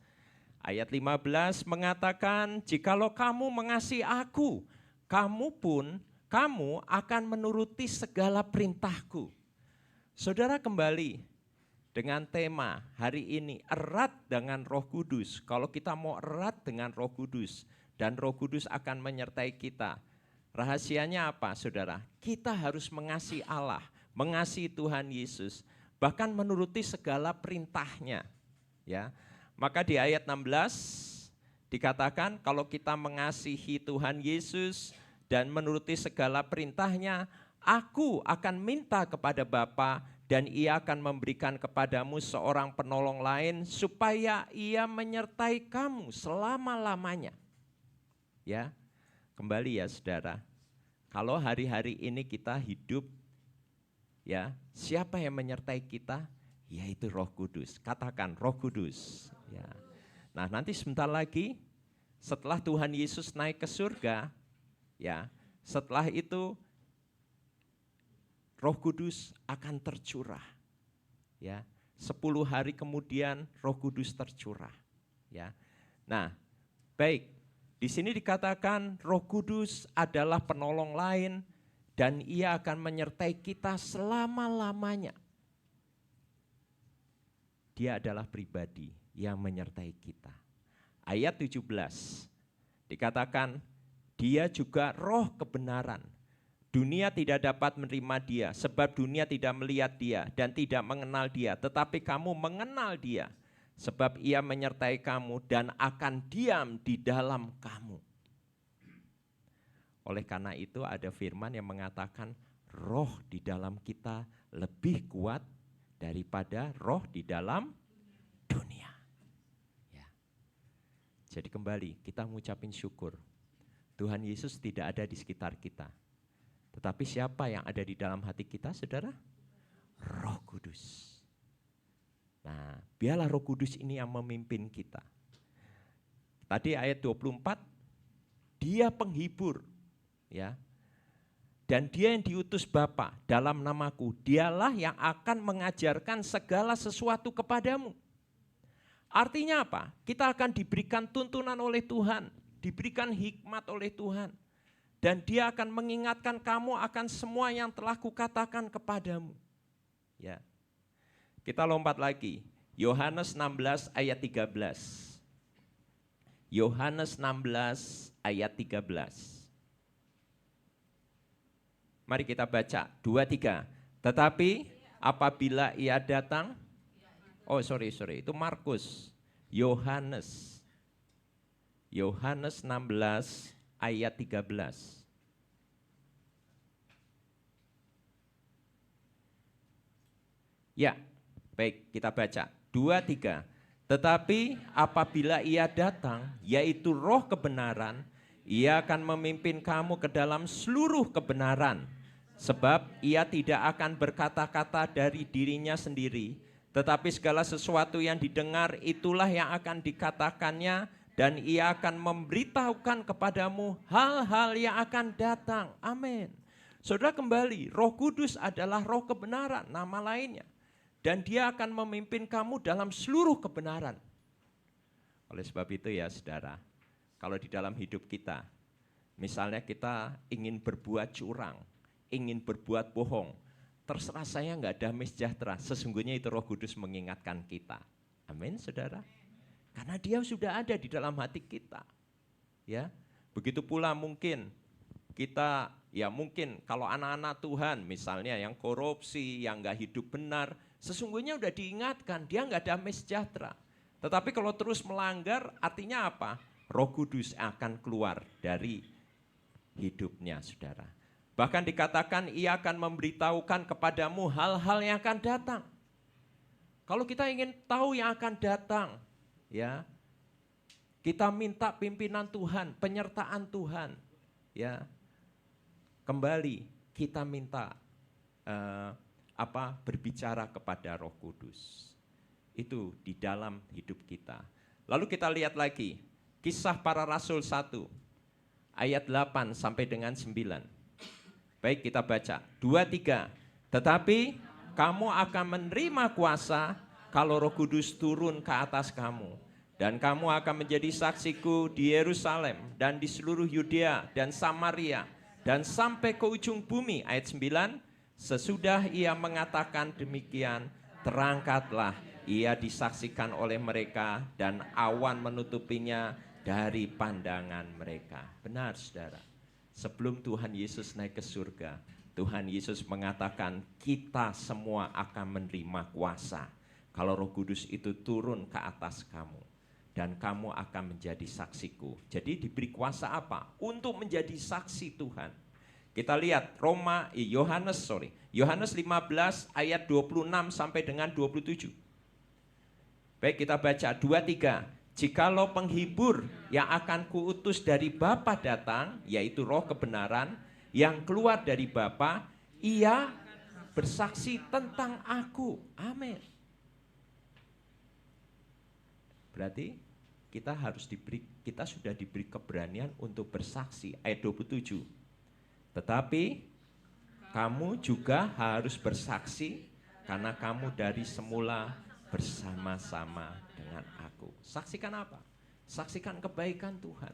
Ayat 15 mengatakan, jikalau kamu mengasihi aku, kamu akan menuruti segala perintahku. Saudara, kembali dengan tema hari ini, erat dengan Roh Kudus. Kalau kita mau erat dengan Roh Kudus dan Roh Kudus akan menyertai kita. Rahasianya apa, saudara? Kita harus mengasihi Allah, mengasihi Tuhan Yesus, bahkan menuruti segala perintahnya. Ya, maka di ayat 16 dikatakan kalau kita mengasihi Tuhan Yesus dan menuruti segala perintahnya, aku akan minta kepada Bapa dan Ia akan memberikan kepadamu seorang penolong lain supaya Ia menyertai kamu selama-lamanya. Ya, kembali ya saudara, kalau hari-hari ini kita hidup, ya, siapa yang menyertai kita? Yaitu Roh Kudus. Katakan Roh Kudus. Ya. Nah, nanti sebentar lagi setelah Tuhan Yesus naik ke surga, ya, setelah itu Roh Kudus akan tercurah. Ya, 10 hari kemudian Roh Kudus tercurah. Ya. Nah, baik. Di sini dikatakan Roh Kudus adalah penolong lain dan Ia akan menyertai kita selama-lamanya. Dia adalah pribadi yang menyertai kita. Ayat 17 dikatakan Dia juga roh kebenaran. Dunia tidak dapat menerima Dia sebab dunia tidak melihat Dia dan tidak mengenal Dia, tetapi kamu mengenal Dia sebab Ia menyertai kamu dan akan diam di dalam kamu. Oleh karena itu ada firman yang mengatakan roh di dalam kita lebih kuat daripada roh di dalam dunia. Ya. Jadi kembali kita mengucapkan syukur. Tuhan Yesus tidak ada di sekitar kita. Tetapi siapa yang ada di dalam hati kita, saudara? Roh Kudus. Nah, biarlah Roh Kudus ini yang memimpin kita. Tadi ayat 24, Dia penghibur, ya. Dan Dia yang diutus Bapa dalam namaku, Dialah yang akan mengajarkan segala sesuatu kepadamu. Artinya apa? Kita akan diberikan tuntunan oleh Tuhan, diberikan hikmat oleh Tuhan. Dan Dia akan mengingatkan kamu akan semua yang telah kukatakan kepadamu. Ya. Kita lompat lagi. Yohanes 16 ayat 13. Yohanes 16 ayat 13. Mari kita baca, 2-3. Tetapi apabila Ia datang, itu Markus. Yohanes 16 ayat 13. Ya, baik kita baca. 2-3. Tetapi apabila Ia datang, yaitu roh kebenaran, Ia akan memimpin kamu ke dalam seluruh kebenaran. Sebab Ia tidak akan berkata-kata dari dirinya sendiri, tetapi segala sesuatu yang didengar itulah yang akan dikatakannya, dan Ia akan memberitahukan kepadamu hal-hal yang akan datang. Amin. Saudara kembali, Roh Kudus adalah roh kebenaran, nama lainnya. Dan Dia akan memimpin kamu dalam seluruh kebenaran. Oleh sebab itu ya saudara, kalau di dalam hidup kita, misalnya kita ingin berbuat curang, ingin berbuat bohong, terserah saya enggak damai sejahtera, sesungguhnya itu Roh Kudus mengingatkan kita. Amin saudara. Karena Dia sudah ada di dalam hati kita. Ya, begitu pula mungkin kita, ya mungkin kalau anak-anak Tuhan misalnya yang korupsi, yang enggak hidup benar, sesungguhnya udah diingatkan, dia enggak damai sejahtera. Tetapi kalau terus melanggar, artinya apa? Roh Kudus akan keluar dari hidupnya saudara. Bahkan dikatakan Ia akan memberitahukan kepadamu hal-hal yang akan datang. Kalau kita ingin tahu yang akan datang, ya, kita minta pimpinan Tuhan, penyertaan Tuhan, ya. Kembali kita minta berbicara kepada Roh Kudus. Itu di dalam hidup kita. Lalu kita lihat lagi Kisah Para Rasul 1 ayat 8 sampai dengan 9. Baik kita baca 2-3. Tetapi kamu akan menerima kuasa kalau Roh Kudus turun ke atas kamu. Dan kamu akan menjadi saksiku di Yerusalem dan di seluruh Yudea dan Samaria dan sampai ke ujung bumi. Ayat 9. Sesudah Ia mengatakan demikian, terangkatlah Ia disaksikan oleh mereka dan awan menutupinya dari pandangan mereka. Benar saudara, sebelum Tuhan Yesus naik ke surga, Tuhan Yesus mengatakan kita semua akan menerima kuasa kalau Roh Kudus itu turun ke atas kamu. Dan kamu akan menjadi saksiku. Jadi diberi kuasa apa? Untuk menjadi saksi Tuhan. Kita lihat Yohanes 15 ayat 26 sampai dengan 27. Baik kita baca 2-3. Jikalau penghibur yang akan kuutus dari Bapa datang, yaitu roh kebenaran yang keluar dari Bapa, Ia bersaksi tentang aku. Amin. Berarti kita sudah diberi keberanian untuk bersaksi. Ayat 27. Tetapi kamu juga harus bersaksi karena kamu dari semula bersama-sama dengan aku. Saksikan apa? Saksikan kebaikan Tuhan.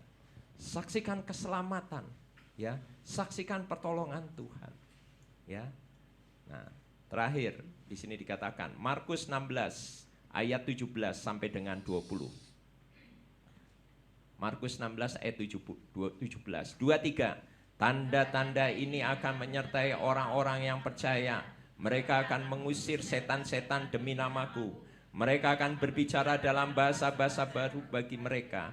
Saksikan keselamatan, ya. Saksikan pertolongan Tuhan, ya. Nah, terakhir di sini dikatakan Markus 16 ayat 17 sampai dengan 20. Markus 16 ayat 17. 23. Tanda-tanda ini akan menyertai orang-orang yang percaya. Mereka akan mengusir setan-setan demi namaku. Mereka akan berbicara dalam bahasa-bahasa baru bagi mereka.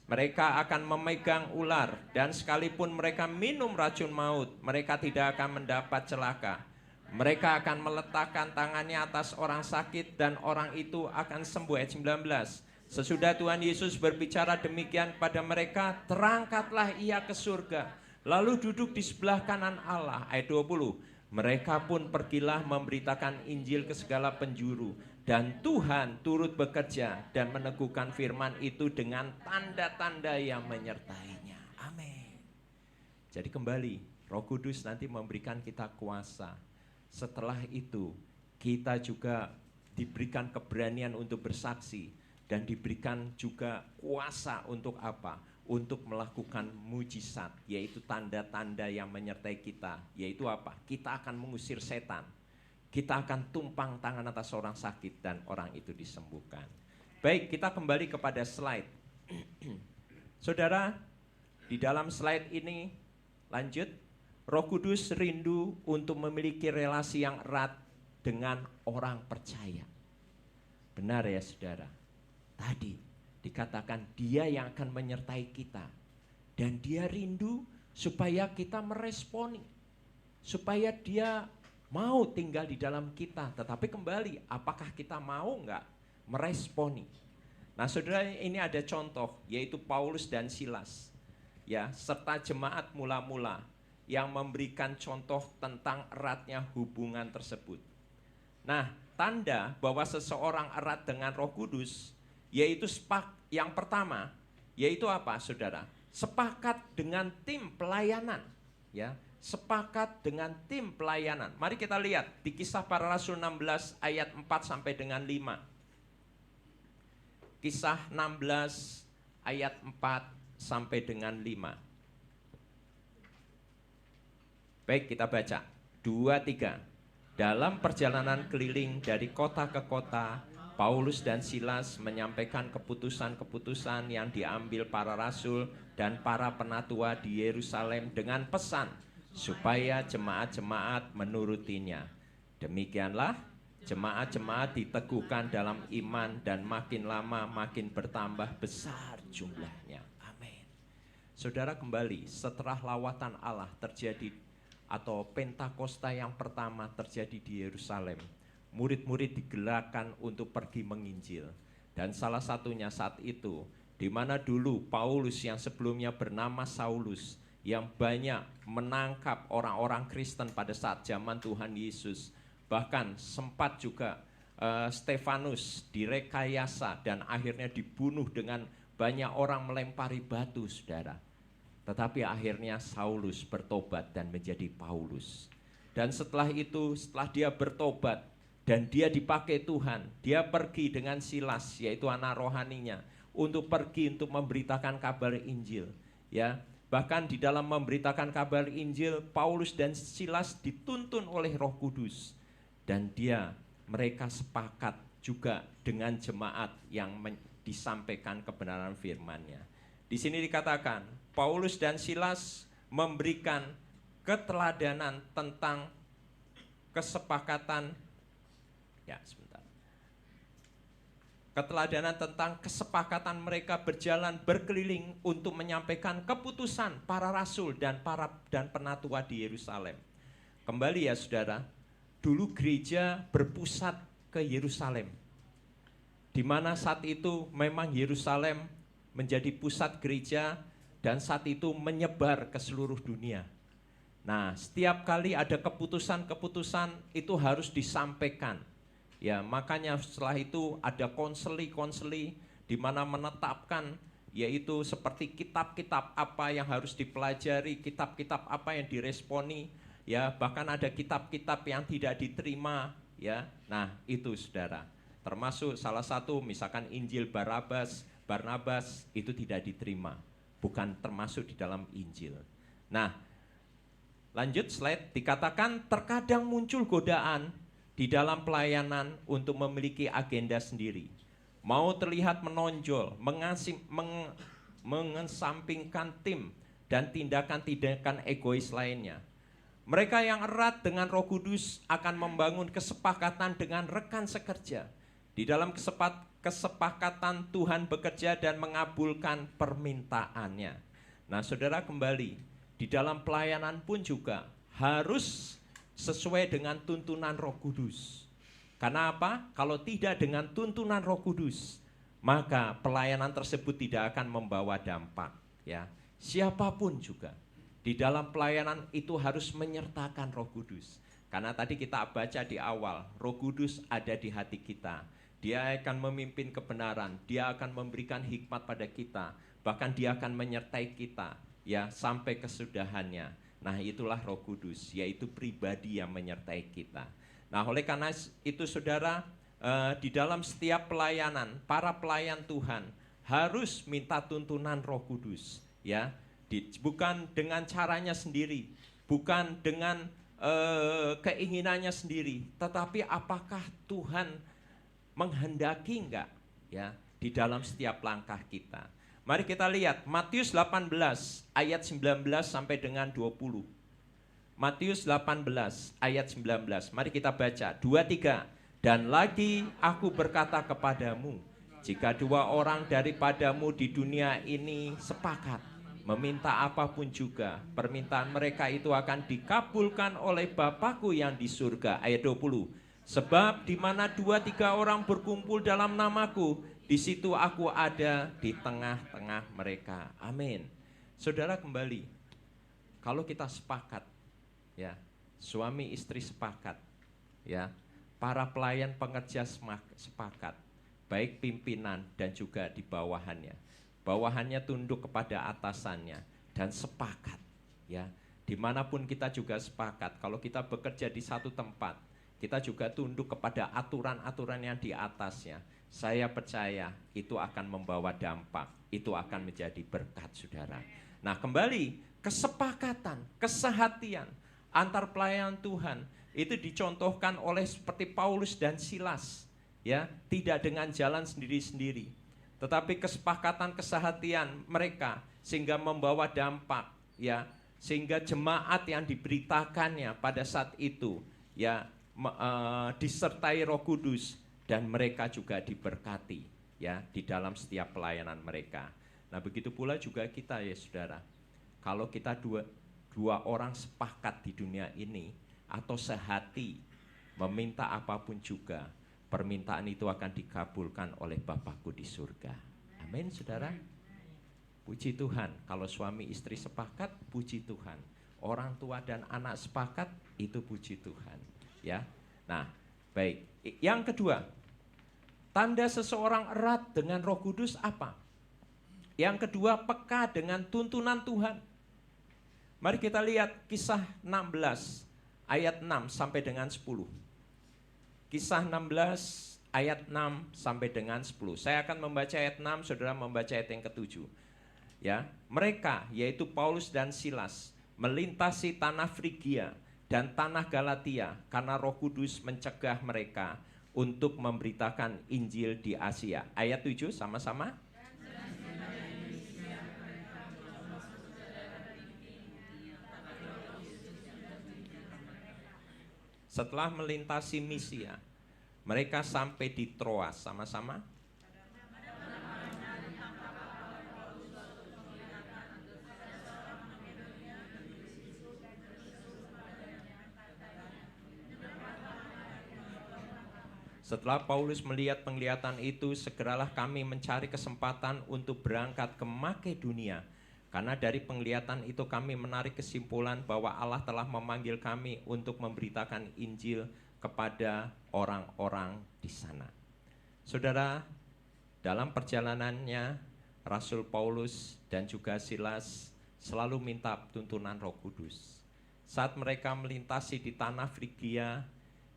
Mereka akan memegang ular, dan sekalipun mereka minum racun maut, mereka tidak akan mendapat celaka. Mereka akan meletakkan tangannya atas orang sakit, dan orang itu akan sembuh. Ayat 19. Sesudah Tuhan Yesus berbicara demikian pada mereka, terangkatlah ia ke surga, lalu duduk di sebelah kanan Allah. Ayat 20. Mereka pun pergilah memberitakan Injil ke segala penjuru, dan Tuhan turut bekerja dan meneguhkan firman itu dengan tanda-tanda yang menyertainya. Amin. Jadi kembali, Roh Kudus nanti memberikan kita kuasa. Setelah itu kita juga diberikan keberanian untuk bersaksi, dan diberikan juga kuasa untuk apa? Untuk melakukan mujizat, yaitu tanda-tanda yang menyertai kita. Yaitu apa? Kita akan mengusir setan. Kita akan tumpang tangan atas orang sakit dan orang itu disembuhkan. Baik, kita kembali kepada slide. Saudara, di dalam slide ini, lanjut, Roh Kudus rindu untuk memiliki relasi yang erat dengan orang percaya. Benar ya saudara? Tadi dikatakan dia yang akan menyertai kita. Dan dia rindu supaya kita meresponi. Supaya dia mau tinggal di dalam kita. Tetapi kembali, apakah kita mau enggak meresponi? Nah saudara, ini ada contoh, yaitu Paulus dan Silas. Ya, serta jemaat mula-mula yang memberikan contoh tentang eratnya hubungan tersebut. Nah, tanda bahwa seseorang erat dengan Roh Kudus, yaitu yang pertama, yaitu apa saudara? Sepakat dengan tim pelayanan, ya, sepakat dengan tim pelayanan. Mari kita lihat di Kisah Para Rasul 16 ayat 4 sampai dengan 5. Kisah 16 ayat 4 sampai dengan 5. Baik, kita baca. 2, 3. Dalam perjalanan keliling dari kota ke kota, Paulus dan Silas menyampaikan keputusan-keputusan yang diambil para rasul dan para penatua di Yerusalem dengan pesan supaya jemaat-jemaat menurutinya. Demikianlah jemaat-jemaat diteguhkan dalam iman dan makin lama makin bertambah besar jumlahnya. Amin. Saudara, kembali setelah lawatan Allah terjadi atau Pentakosta yang pertama terjadi di Yerusalem, murid-murid digerakkan untuk pergi menginjil. Dan salah satunya saat itu, di mana dulu Paulus yang sebelumnya bernama Saulus, yang banyak menangkap orang-orang Kristen pada saat zaman Tuhan Yesus. Bahkan sempat juga Stefanus direkayasa dan akhirnya dibunuh dengan banyak orang melempari batu, saudara. Tetapi akhirnya Saulus bertobat dan menjadi Paulus. Dan setelah itu, setelah dia bertobat, dan dia dipakai Tuhan, dia pergi dengan Silas, yaitu anak rohaninya, untuk pergi untuk memberitakan kabar Injil. Ya, bahkan di dalam memberitakan kabar Injil, Paulus dan Silas dituntun oleh Roh Kudus, dan mereka sepakat juga dengan jemaat yang disampaikan kebenaran firman-Nya. Di sini dikatakan Paulus dan Silas memberikan keteladanan tentang kesepakatan. Ya, sebentar. Keteladanan tentang kesepakatan mereka berjalan berkeliling untuk menyampaikan keputusan para rasul dan penatua di Yerusalem. Kembali ya saudara, dulu gereja berpusat ke Yerusalem. Di mana saat itu memang Yerusalem menjadi pusat gereja dan saat itu menyebar ke seluruh dunia. Nah, setiap kali ada keputusan-keputusan itu harus disampaikan. Ya, makanya setelah itu ada konseli-konseli di mana menetapkan, yaitu seperti kitab-kitab apa yang harus dipelajari, kitab-kitab apa yang diresponi, ya, bahkan ada kitab-kitab yang tidak diterima, ya. Nah, itu saudara. Termasuk salah satu misalkan Injil Barnabas itu tidak diterima, bukan termasuk di dalam Injil. Nah, lanjut slide, dikatakan terkadang muncul godaan di dalam pelayanan untuk memiliki agenda sendiri. Mau terlihat menonjol, mengesampingkan tim, dan tindakan-tindakan egois lainnya. Mereka yang erat dengan Roh Kudus akan membangun kesepakatan dengan rekan sekerja. Di dalam kesepakatan Tuhan bekerja dan mengabulkan permintaannya. Nah, saudara, kembali, di dalam pelayanan pun juga harus sesuai dengan tuntunan Roh Kudus. Karena apa? Kalau tidak dengan tuntunan Roh Kudus, maka pelayanan tersebut tidak akan membawa dampak, ya. Siapapun juga di dalam pelayanan itu harus menyertakan Roh Kudus. Karena tadi kita baca di awal, Roh Kudus ada di hati kita. Dia akan memimpin kebenaran, dia akan memberikan hikmat pada kita, bahkan dia akan menyertai kita, ya, sampai kesudahannya. Nah, itulah Roh Kudus, yaitu pribadi yang menyertai kita. Nah, oleh karena itu saudara, di dalam setiap pelayanan, para pelayan Tuhan harus minta tuntunan Roh Kudus, ya, bukan dengan caranya sendiri, bukan dengan keinginannya sendiri, tetapi apakah Tuhan menghendaki enggak, ya, di dalam setiap langkah kita. Mari kita lihat Matius 18 ayat 19 sampai dengan 20. Matius 18 ayat 19. Mari kita baca 2-3. Dan lagi aku berkata kepadamu, jika dua orang daripadamu di dunia ini sepakat meminta apapun juga, permintaan mereka itu akan dikabulkan oleh Bapakku yang di surga. Ayat 20. Sebab di mana 2-3 orang berkumpul dalam namaku, di situ aku ada di tengah-tengah mereka. Amin. Saudara, kembali, kalau kita sepakat, ya, suami istri sepakat, ya, para pelayan pengerja sepakat, baik pimpinan dan juga di bawahannya. Bawahannya tunduk kepada atasannya dan sepakat, ya. Dimanapun kita juga sepakat, kalau kita bekerja di satu tempat, kita juga tunduk kepada aturan-aturan yang di atasnya. Saya percaya itu akan membawa dampak, itu akan menjadi berkat, saudara. Nah, kembali, kesepakatan, kesehatian antar pelayan Tuhan itu dicontohkan oleh seperti Paulus dan Silas, ya, tidak dengan jalan sendiri-sendiri, tetapi kesepakatan kesehatian mereka sehingga membawa dampak, ya, sehingga jemaat yang diberitakannya pada saat itu, ya, disertai Roh Kudus dan mereka juga diberkati, ya, di dalam setiap pelayanan mereka. Nah, begitu pula juga kita, ya saudara, kalau kita dua orang sepakat di dunia ini atau sehati meminta apapun juga, permintaan itu akan dikabulkan oleh Bapakku di surga. Amin, saudara. Puji Tuhan, kalau suami istri sepakat, puji Tuhan. Orang tua dan anak sepakat, itu puji Tuhan, ya. Nah, baik. Yang kedua, tanda seseorang erat dengan Roh Kudus apa? Yang kedua, peka dengan tuntunan Tuhan. Mari kita lihat Kisah 16 ayat 6 sampai dengan 10. Kisah 16 ayat 6 sampai dengan 10. Saya akan membaca ayat 6, saudara membaca ayat yang ke-7. Ya, mereka yaitu Paulus dan Silas melintasi tanah Frigia dan tanah Galatia karena Roh Kudus mencegah mereka untuk memberitakan Injil di Asia. Ayat 7 sama-sama. Setelah melintasi Misia, mereka sampai di Troas, sama-sama. Setelah Paulus melihat penglihatan itu, segeralah kami mencari kesempatan untuk berangkat ke Makedonia. Karena dari penglihatan itu kami menarik kesimpulan bahwa Allah telah memanggil kami untuk memberitakan Injil kepada orang-orang di sana. Saudara, dalam perjalanannya Rasul Paulus dan juga Silas selalu minta tuntunan Roh Kudus. Saat mereka melintasi di tanah Frigia,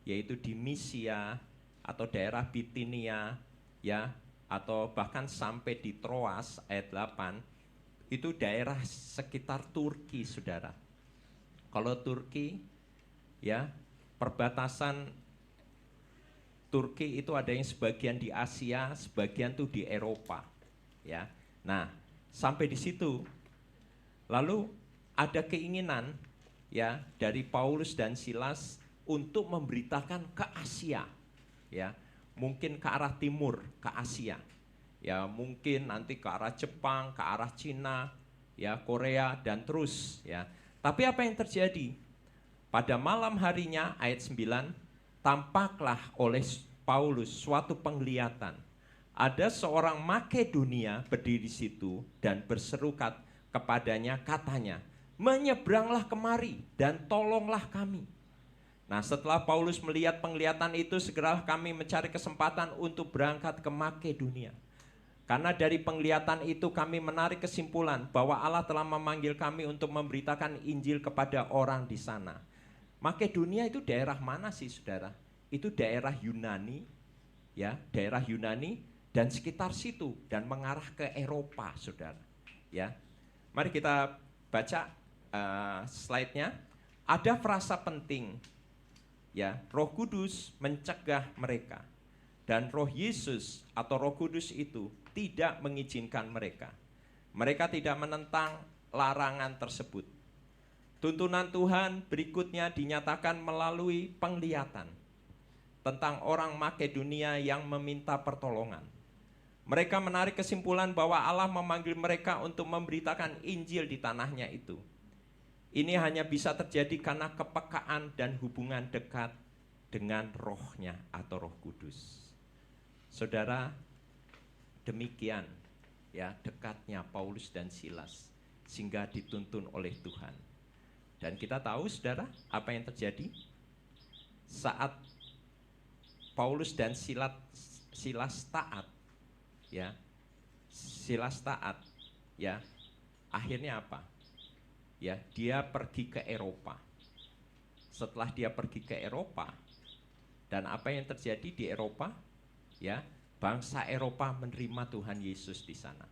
yaitu di Misia, atau daerah Bitinia, ya, atau bahkan sampai di Troas ayat 8, itu daerah sekitar Turki, saudara. Kalau Turki, ya, perbatasan Turki itu ada yang sebagian di Asia, sebagian tuh di Eropa, ya. Nah, sampai di situ, lalu ada keinginan, ya, dari Paulus dan Silas untuk memberitakan ke Asia, ya, mungkin ke arah timur, ke Asia, ya, mungkin nanti ke arah Jepang, ke arah Cina, ya, Korea, dan terus, ya. Tapi apa yang terjadi? Pada malam harinya, ayat 9, tampaklah oleh Paulus suatu penglihatan. Ada seorang Makedonia berdiri di situ dan berserukat kepadanya, katanya, menyeberanglah kemari dan tolonglah kami. Nah, setelah Paulus melihat penglihatan itu, segeralah kami mencari kesempatan untuk berangkat ke Makedonia. Karena dari penglihatan itu kami menarik kesimpulan bahwa Allah telah memanggil kami untuk memberitakan Injil kepada orang di sana. Makedonia itu daerah mana sih, saudara? Itu daerah Yunani, ya, daerah Yunani dan sekitar situ dan mengarah ke Eropa, saudara. Ya, mari kita baca slide-nya. Ada frasa penting, ya, Roh Kudus mencegah mereka dan Roh Yesus atau Roh Kudus itu tidak mengizinkan mereka. Mereka tidak menentang larangan tersebut. Tuntunan Tuhan berikutnya dinyatakan melalui penglihatan tentang orang Makedonia yang meminta pertolongan. Mereka menarik kesimpulan bahwa Allah memanggil mereka untuk memberitakan Injil di tanahnya itu. Ini hanya bisa terjadi karena kepekaan dan hubungan dekat dengan Roh-Nya atau Roh Kudus. Saudara, demikian, ya, dekatnya Paulus dan Silas sehingga dituntun oleh Tuhan. Dan kita tahu, saudara, apa yang terjadi saat Paulus dan Silas taat, ya, Silas taat, ya, akhirnya apa? Ya, dia pergi ke Eropa. Setelah dia pergi ke Eropa, dan apa yang terjadi di Eropa? Ya, bangsa Eropa menerima Tuhan Yesus di sana.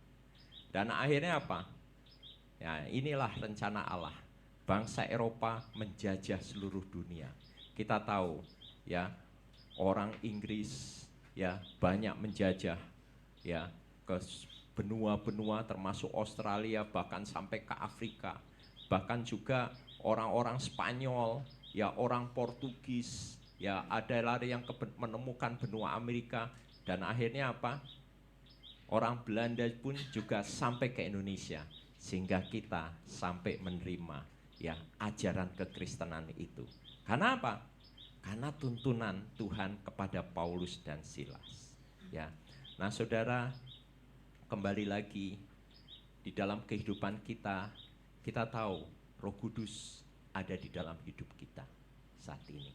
Dan akhirnya apa? Ya, inilah rencana Allah. Bangsa Eropa menjajah seluruh dunia. Kita tahu, ya, orang Inggris, ya, banyak menjajah, ya, ke benua-benua termasuk Australia, bahkan sampai ke Afrika. Bahkan juga orang-orang Spanyol, ya, orang Portugis, ya, ada lari yang menemukan benua Amerika. Dan akhirnya apa? Orang Belanda pun juga sampai ke Indonesia. Sehingga kita sampai menerima, ya, ajaran kekristenan itu. Karena apa? Karena tuntunan Tuhan kepada Paulus dan Silas. Ya, nah, saudara, kembali lagi di dalam kehidupan kita, kita tahu Roh Kudus ada di dalam hidup kita saat ini.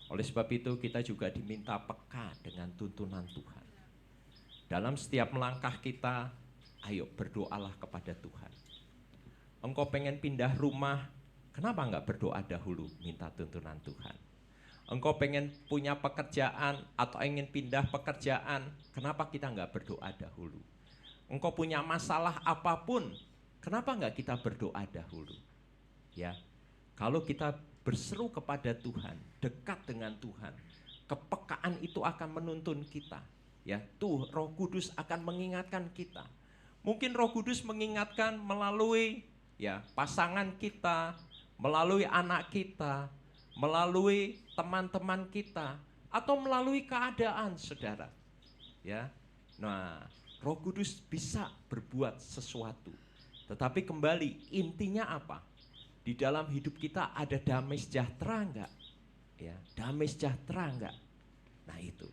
Oleh sebab itu kita juga diminta peka dengan tuntunan Tuhan. Dalam setiap melangkah kita, ayo berdoalah kepada Tuhan. Engkau pengen pindah rumah, kenapa enggak berdoa dahulu minta tuntunan Tuhan? Engkau pengen punya pekerjaan atau ingin pindah pekerjaan, kenapa kita enggak berdoa dahulu? Engkau punya masalah apapun, kenapa enggak kita berdoa dahulu? Ya, kalau kita berseru kepada Tuhan, dekat dengan Tuhan, kepekaan itu akan menuntun kita. Ya, tuh Roh Kudus akan mengingatkan kita. Mungkin Roh Kudus mengingatkan melalui, ya, pasangan kita, melalui anak kita, melalui teman-teman kita, atau melalui keadaan, saudara. Ya, nah, Roh Kudus bisa berbuat sesuatu. Tetapi kembali, intinya apa? Di dalam hidup kita ada damai sejahtera enggak? Ya, damai sejahtera enggak? Nah, itu.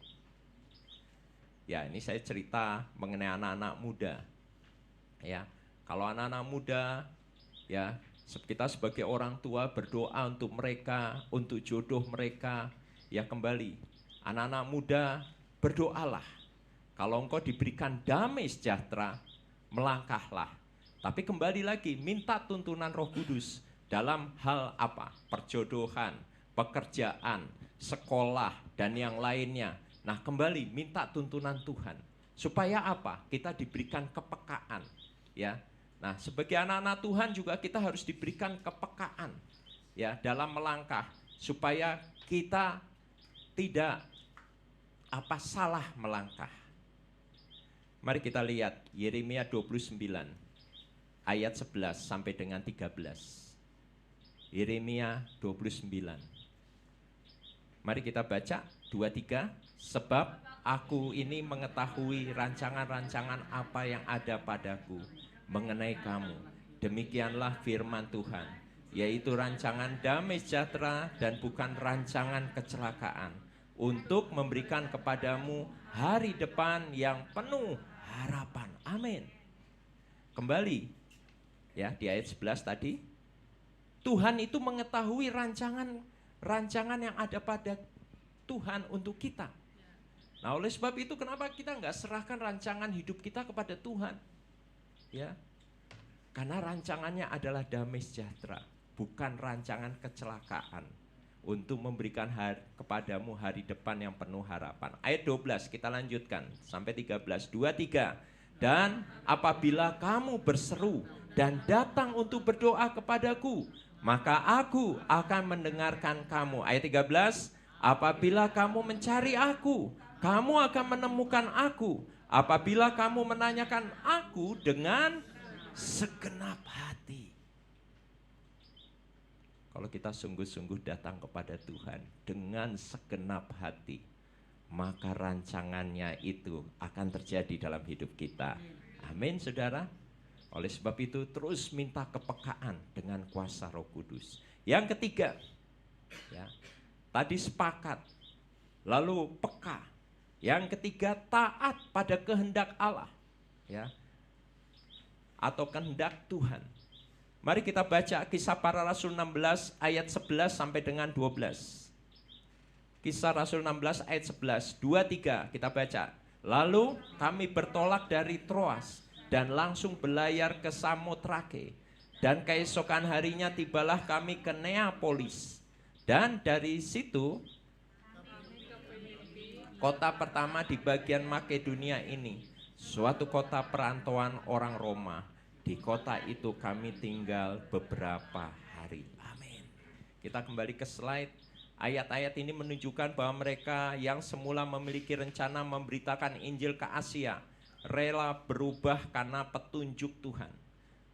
Ya, ini saya cerita mengenai anak-anak muda. Ya, kalau anak-anak muda, ya, kita sebagai orang tua berdoa untuk mereka, untuk jodoh mereka. Ya, kembali, anak-anak muda berdoalah. Kalau engkau diberikan damai sejahtera, melangkahlah. Tapi kembali lagi, minta tuntunan Roh Kudus dalam hal apa? Perjodohan, pekerjaan, sekolah, dan yang lainnya. Nah, kembali minta tuntunan Tuhan. Supaya apa? Kita diberikan kepekaan, ya. Nah, sebagai anak-anak Tuhan juga kita harus diberikan kepekaan, ya, dalam melangkah supaya kita tidak salah melangkah. Mari kita lihat Yeremia 29 ayat 11 sampai dengan 13. Yeremia 29. Mari kita baca 2-3. Sebab aku ini mengetahui rancangan-rancangan apa yang ada padaku mengenai kamu. Demikianlah firman Tuhan, yaitu rancangan damai sejahtera dan bukan rancangan kecelakaan, untuk memberikan kepadamu hari depan yang penuh harapan. Amin. Kembali ya di ayat 11 tadi, Tuhan itu mengetahui rancangan yang ada pada Tuhan untuk kita. Nah, oleh sebab itu kenapa kita nggak serahkan rancangan hidup kita kepada Tuhan? Ya, karena rancangannya adalah damai sejahtera, bukan rancangan kecelakaan, untuk memberikan kepadamu hari depan yang penuh harapan. Ayat 12 kita lanjutkan sampai 13. 2-3. Dan apabila kamu berseru dan datang untuk berdoa kepadaku, maka aku akan mendengarkan kamu. Ayat 13. Apabila kamu mencari aku, kamu akan menemukan aku. Apabila kamu menanyakan aku dengan segenap hati. Kalau kita sungguh-sungguh datang kepada Tuhan dengan segenap hati, maka rancangannya itu akan terjadi dalam hidup kita. Amin, saudara. Oleh sebab itu terus minta kepekaan dengan kuasa Roh Kudus. Yang ketiga, ya, tadi sepakat, lalu peka. Yang ketiga, taat pada kehendak Allah, ya, atau kehendak Tuhan. Mari kita baca Kisah Para Rasul 16 ayat 11 sampai dengan 12. Kisah Rasul 16 ayat 11, 2-3 kita baca. Lalu kami bertolak dari Troas dan langsung berlayar ke Samotrake. Dan keesokan harinya tibalah kami ke Neapolis. Dan dari situ kota pertama di bagian Makedonia ini, suatu kota perantauan orang Roma. Di kota itu kami tinggal beberapa hari. Amin. Kita kembali ke slide. Ayat-ayat ini menunjukkan bahwa mereka yang semula memiliki rencana memberitakan Injil ke Asia, rela berubah karena petunjuk Tuhan.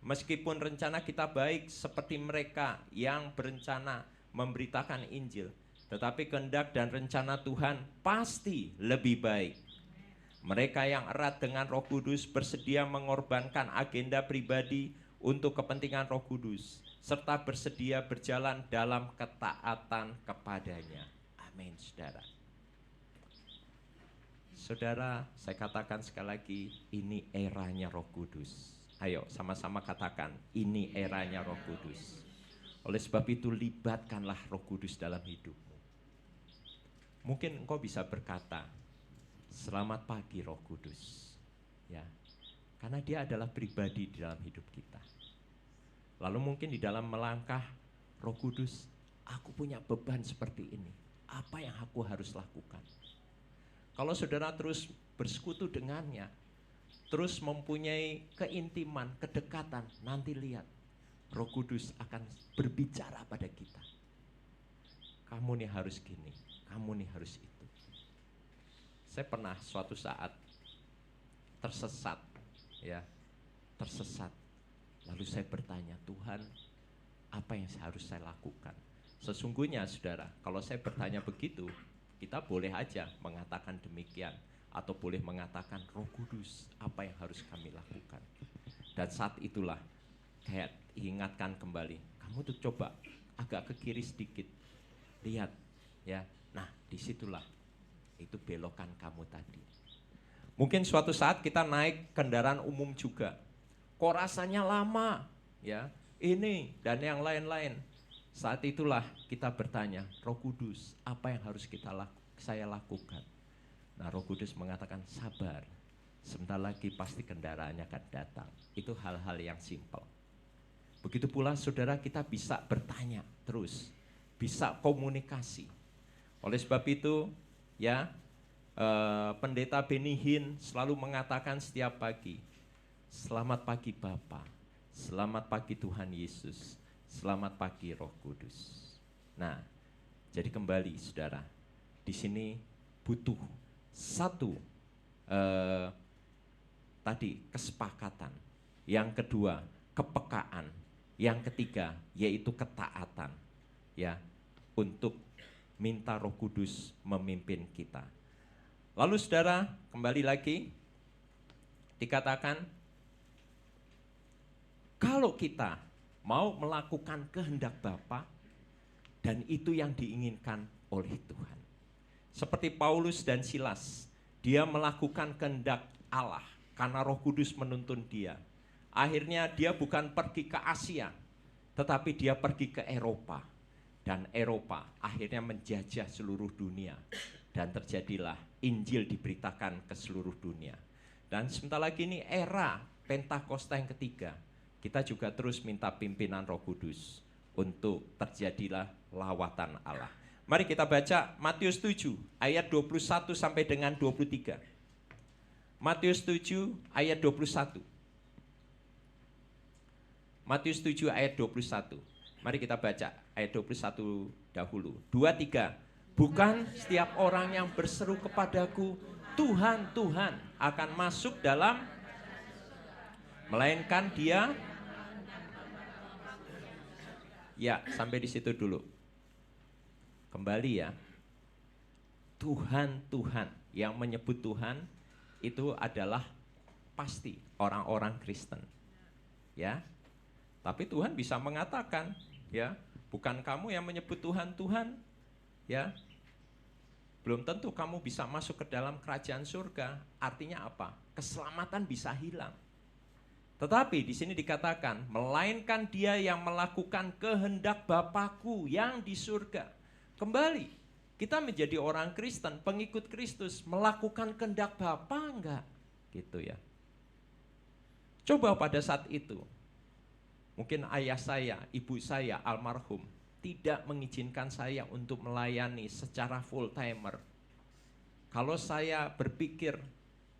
Meskipun rencana kita baik seperti mereka yang berencana memberitakan Injil, tetapi kehendak dan rencana Tuhan pasti lebih baik. Mereka yang erat dengan Roh Kudus bersedia mengorbankan agenda pribadi untuk kepentingan Roh Kudus, serta bersedia berjalan dalam ketaatan kepadanya. Amin, saudara. Saudara, saya katakan sekali lagi, ini eranya Roh Kudus. Ayo sama-sama katakan, ini eranya Roh Kudus. Oleh sebab itu libatkanlah Roh Kudus dalam hidupmu. Mungkin engkau bisa berkata, selamat pagi Roh Kudus, ya, karena dia adalah pribadi di dalam hidup kita. Lalu mungkin di dalam melangkah, Roh Kudus, aku punya beban seperti ini, apa yang aku harus lakukan? Kalau saudara terus bersekutu dengannya, terus mempunyai keintiman, kedekatan, nanti lihat, Roh Kudus akan berbicara pada kita. Kamu nih harus gini, kamu nih harus itu. Saya pernah suatu saat tersesat, ya, tersesat. Lalu saya bertanya, Tuhan, apa yang harus saya lakukan? Sesungguhnya, saudara, kalau saya bertanya begitu, kita boleh aja mengatakan demikian, atau boleh mengatakan, Roh Kudus, apa yang harus kami lakukan? Dan saat itulah, kayak ingatkan kembali, kamu tuh coba agak ke kiri sedikit, lihat, ya. Nah, disitulah itu belokan kamu tadi. Mungkin suatu saat kita naik kendaraan umum juga, kok rasanya lama, ya, ini dan yang lain-lain. Saat itulah kita bertanya, Roh Kudus, apa yang harus saya lakukan? Nah, Roh Kudus mengatakan, sabar, sebentar lagi pasti kendaraannya akan datang. Itu hal-hal yang simpel. Begitu pula saudara, kita bisa bertanya terus, bisa komunikasi. Oleh sebab itu, ya, Pendeta Benihin selalu mengatakan setiap pagi, selamat pagi Bapa, selamat pagi Tuhan Yesus, selamat pagi Roh Kudus. Nah, jadi kembali saudara, di sini butuh satu tadi kesepakatan, yang kedua kepekaan, yang ketiga yaitu ketaatan, ya, untuk minta Roh Kudus memimpin kita. Lalu saudara, kembali lagi dikatakan kalau kita mau melakukan kehendak Bapa dan itu yang diinginkan oleh Tuhan. Seperti Paulus dan Silas, dia melakukan kehendak Allah karena Roh Kudus menuntun dia. Akhirnya dia bukan pergi ke Asia, tetapi dia pergi ke Eropa. Dan Eropa akhirnya menjajah seluruh dunia. Dan terjadilah Injil diberitakan ke seluruh dunia. Dan sebentar lagi ini era Pentakosta yang ketiga. Kita juga terus minta pimpinan Roh Kudus untuk terjadilah lawatan Allah. Mari kita baca Matius 7 ayat 21 sampai dengan 23. Matius 7 ayat 21. Matius 7 ayat 21. Mari kita baca ayat 21 dahulu. 23. Bukan setiap orang yang berseru kepadaku, Tuhan, Tuhan, akan masuk dalam, melainkan dia, ya, sampai di situ dulu. Kembali ya. Tuhan, Tuhan, yang menyebut Tuhan itu adalah pasti orang-orang Kristen. Ya. Tapi Tuhan bisa mengatakan, ya, bukan kamu yang menyebut Tuhan, Tuhan, ya. Belum tentu kamu bisa masuk ke dalam kerajaan surga. Artinya apa? Keselamatan bisa hilang. Tetapi di sini dikatakan, melainkan dia yang melakukan kehendak Bapakku yang di surga. Kembali, kita menjadi orang Kristen, pengikut Kristus, melakukan kehendak Bapa enggak? Gitu ya. Coba pada saat itu, mungkin ayah saya, ibu saya, almarhum, tidak mengizinkan saya untuk melayani secara full timer. Kalau saya berpikir,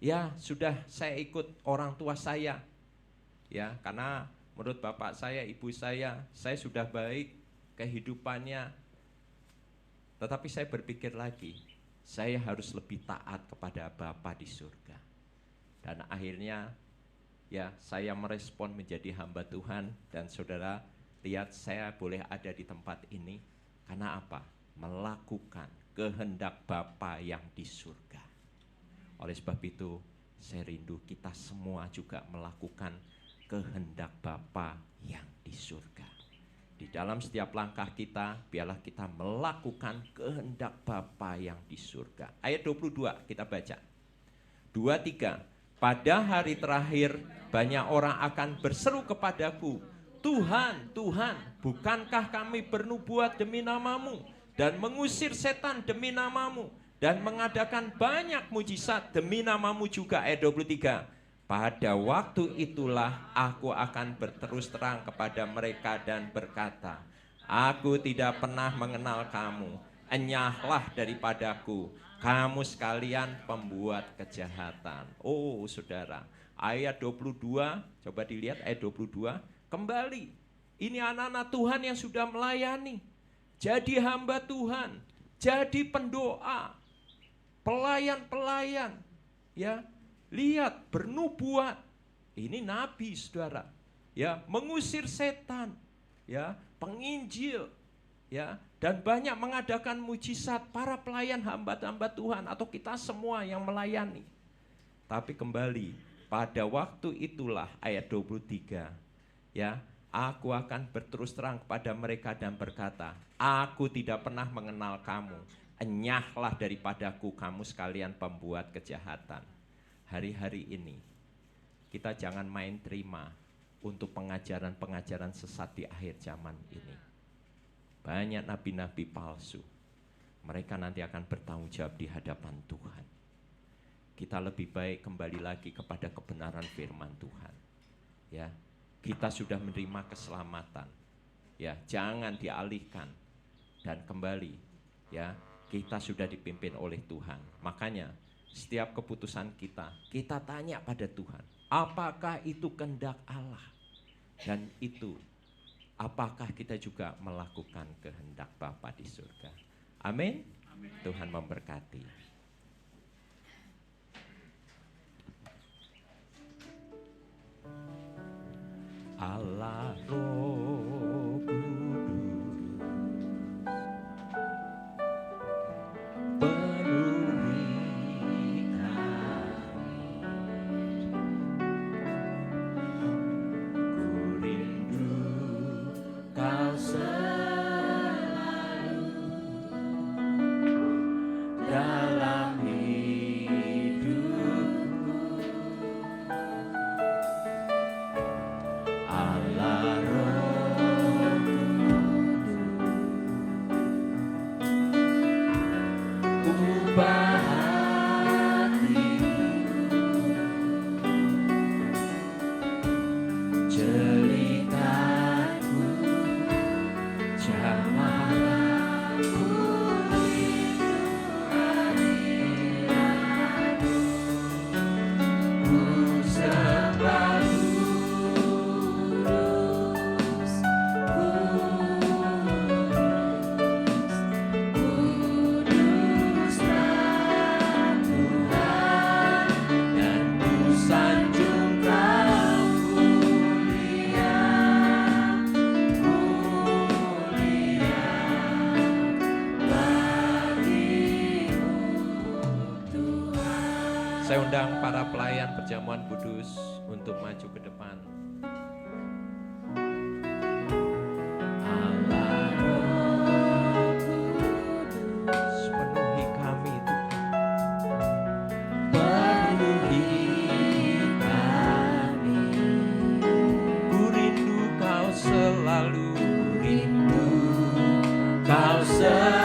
ya sudah saya ikut orang tua saya, ya, karena menurut bapak saya, ibu saya sudah baik kehidupannya. Tetapi saya berpikir lagi, saya harus lebih taat kepada Bapa di surga. Dan akhirnya, ya, saya merespon menjadi hamba Tuhan. Dan saudara lihat, saya boleh ada di tempat ini karena apa? Melakukan kehendak Bapa yang di surga. Oleh sebab itu, saya rindu kita semua juga melakukan kehendak Bapa yang di surga. Di dalam setiap langkah kita, biarlah kita melakukan kehendak Bapa yang di surga. Ayat 22 kita baca. 23. Pada hari terakhir banyak orang akan berseru kepadaku, Tuhan, Tuhan, bukankah kami bernubuat demi namamu dan mengusir setan demi namamu dan mengadakan banyak mujizat demi namamu juga. Ayat 23. Pada waktu itulah aku akan berterus terang kepada mereka dan berkata, aku tidak pernah mengenal kamu, enyahlah daripadaku, kamu sekalian pembuat kejahatan. Oh saudara, ayat 22, coba dilihat ayat 22, kembali, ini anak-anak Tuhan yang sudah melayani, jadi hamba Tuhan, jadi pendoa, pelayan-pelayan, ya, lihat bernubuat, ini nabi saudara, ya, mengusir setan, ya, penginjil, ya, dan banyak mengadakan mujizat para pelayan hamba-hamba Tuhan atau kita semua yang melayani. Tapi kembali, pada waktu itulah ayat 23, ya, aku akan berterus terang kepada mereka dan berkata, aku tidak pernah mengenal kamu, enyahlah daripadaku kamu sekalian pembuat kejahatan. Hari-hari ini kita jangan main terima untuk pengajaran-pengajaran sesat di akhir zaman ini. Banyak nabi-nabi palsu, mereka nanti akan bertanggung jawab di hadapan Tuhan. Kita lebih baik kembali lagi kepada kebenaran firman Tuhan. Ya, kita sudah menerima keselamatan. Ya, jangan dialihkan dan kembali. Ya, kita sudah dipimpin oleh Tuhan. Makanya setiap keputusan kita tanya pada Tuhan, apakah itu kehendak Allah? Dan itu, apakah kita juga melakukan kehendak Bapa di surga? Amin. Tuhan memberkati. Allah Roh Kudus, penuhi kami. Ku rindu Kau selalu dalam hidupku. Allah Roh Kudus, ubah hatiku, jeritanku, jamahku, ku sembah Saya undang para pelayan perjamuan kudus untuk maju ke depan. Allah Roh Kudus, penuhi kami Tuhan. Penuhi kami. Ku rindu Kau selalu, rindu Kau selalu.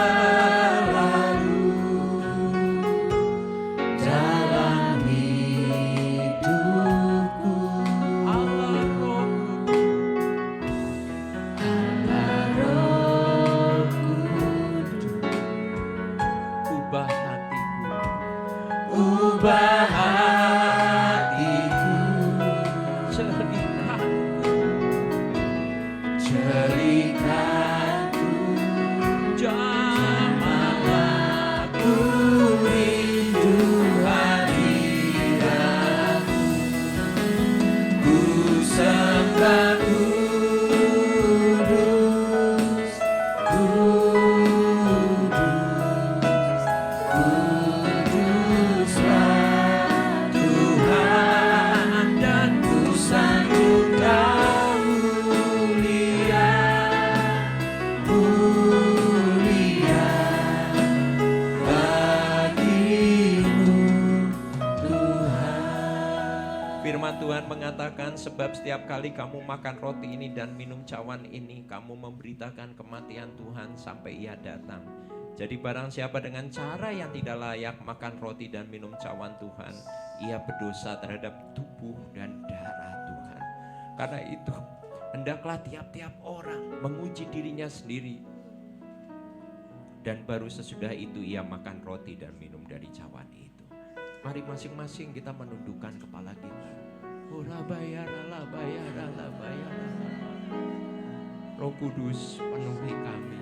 Ubah hatiku, jeritanku, jamahlah ku rindu hadiratmu, ku sembah kudus, kuduslah Tuhan, dan ku sanjung Kau mulia, mulia bagimu Tuhan. Firman Tuhan mengatakan, sebab setiap kali kamu makan roti ini dan minum cawan ini, kamu memberitakan kematian Tuhan sampai Ia datang. Jadi barang siapa dengan cara yang tidak layak makan roti dan minum cawan Tuhan, ia berdosa terhadap tubuh dan darah Tuhan. Karena itu, hendaklah tiap-tiap orang menguji dirinya sendiri. Dan baru sesudah itu ia makan roti dan minum dari cawan itu. Mari masing-masing kita menundukkan kepala kita. Roh Kudus, penuhi kami.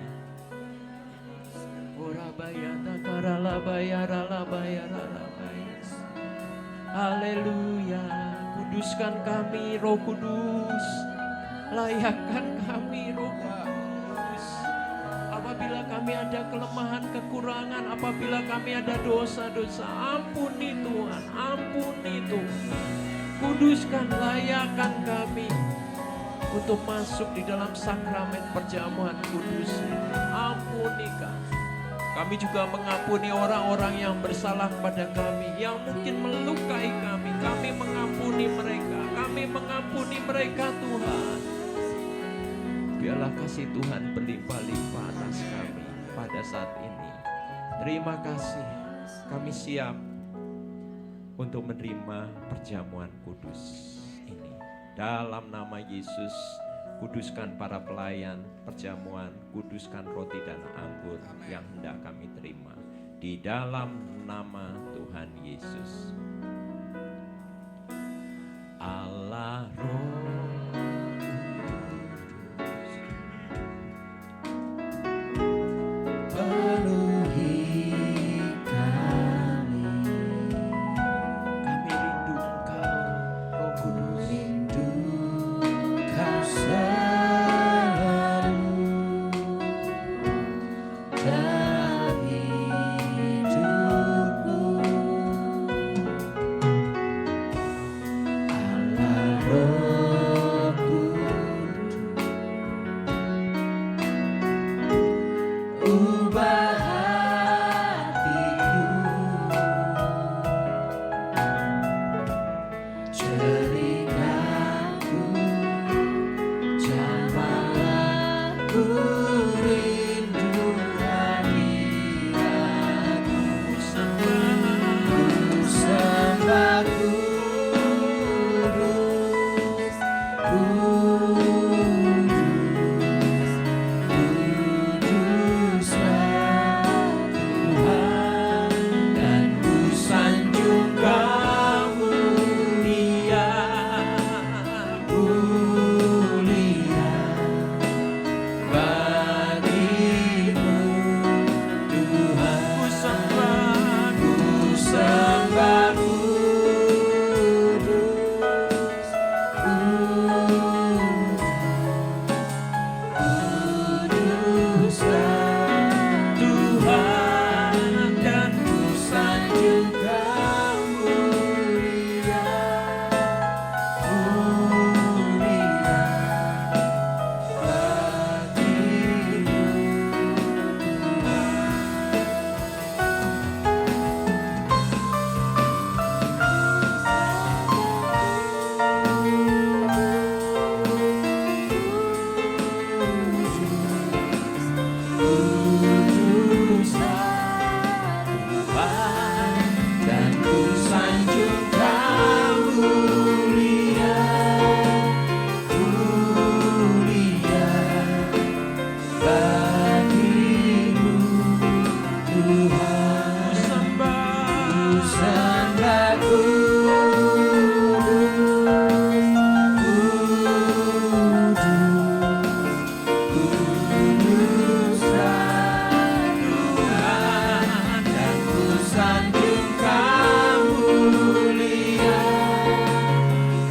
Haleluya, kuduskan kami Roh Kudus, layakkan kami Roh Kudus. Apabila kami ada kelemahan, kekurangan, apabila kami ada dosa-dosa, ampuni Tuhan, ampuni Tuhan. Kuduskan, layakkan kami untuk masuk di dalam sakramen perjamuan kudus. Ampuni kami. Kami juga mengampuni orang-orang yang bersalah kepada kami, yang mungkin melukai kami. Kami mengampuni mereka. Kami mengampuni mereka, Tuhan. Biarlah kasih Tuhan berlimpah-limpah atas kami pada saat ini. Terima kasih. Kami siap untuk menerima perjamuan kudus ini. Dalam nama Yesus, kuduskan para pelayan perjamuan, kuduskan roti dan anggur yang hendak kami terima. Di dalam nama Tuhan Tuhan Yesus. Allah Roh Kudus, penuhi kami. kami rindu Engkau, Roh Kudus. Rindu Kau selalu dalam hidupku. Allah Roh Kudus, ubah hatiku, telingaku, jamahlah ku rindu hadiratmu. Ku sembah kudus, kudus, kuduslah Tuhan, dan ku sanjung Kau mulia, mulia bagimu Tuhan. Ku sembah kudus, kuduslah Tuhan, dan ku sanjung Kau mulia, mulia bagimu kuduslah Tuhan, dan ku sanjung Kau mulia, mulia bagimu Tuhan. Ku sembah kuduslah Tuhan, dan ku sanjung Kau mulia,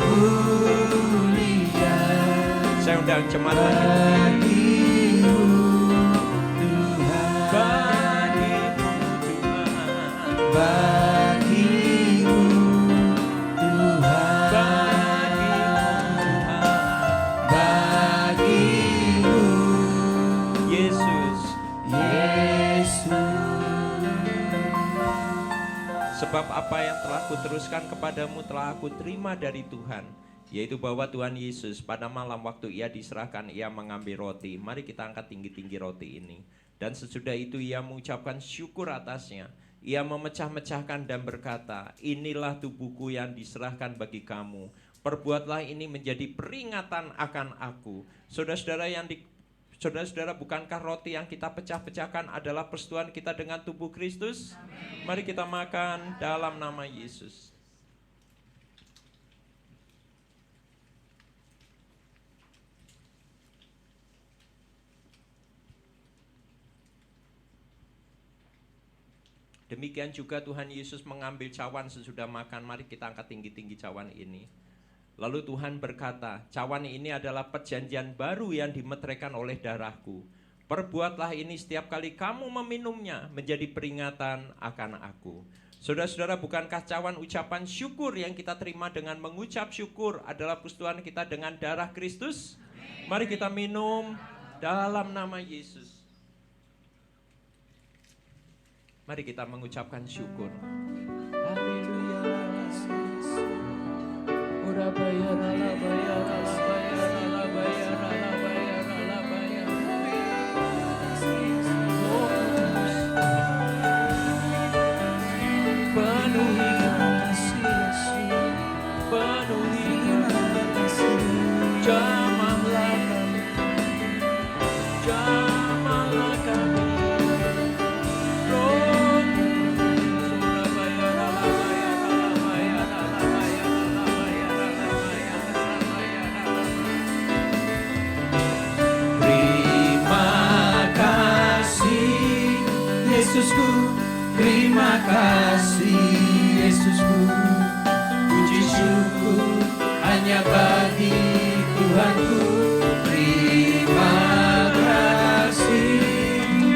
mulia Saya undang jemaat lagi. bagimu Tuhan, Bagimu Tuhan, bagimu Tuhan, bagimu Yesus. Yesus. Sebab apa yang telah kuteruskan kepadamu telah aku terima dari Tuhan, yaitu bahwa Tuhan Yesus pada malam waktu ia diserahkan, ia mengambil roti. Mari kita angkat tinggi-tinggi roti ini. Dan sesudah itu ia mengucapkan syukur atasnya. Ia memecah-mecahkan dan berkata, inilah tubuhku yang diserahkan bagi kamu. Perbuatlah ini menjadi peringatan akan aku. Saudara-saudara, bukankah roti yang kita pecah-pecahkan adalah persetujuan kita dengan tubuh Kristus? Mari kita makan dalam nama Yesus. Demikian juga Tuhan Yesus mengambil cawan sesudah makan. Mari kita angkat tinggi-tinggi cawan ini. Lalu Tuhan berkata, cawan ini adalah perjanjian baru yang dimeteraikan oleh darahku. Perbuatlah ini setiap kali kamu meminumnya menjadi peringatan akan aku. Saudara-saudara, bukankah cawan ucapan syukur yang kita terima dengan mengucap syukur adalah persetujuan kita dengan darah Kristus? Mari kita minum dalam nama Yesus. Mari kita mengucapkan syukur. Haleluya, Yesus. Ora bayar, ala bayar, ala bayar, ala bayar, ala bayar, ala bayar. Oh, penuhi kasih Yesus, penuhi kasih. Jamahlah kami, jamahlah kami. Roh Kudus, ora bayar, Yesusku, terima kasih Yesusku. Puji syukur hanya bagi Tuhanku. Terima kasih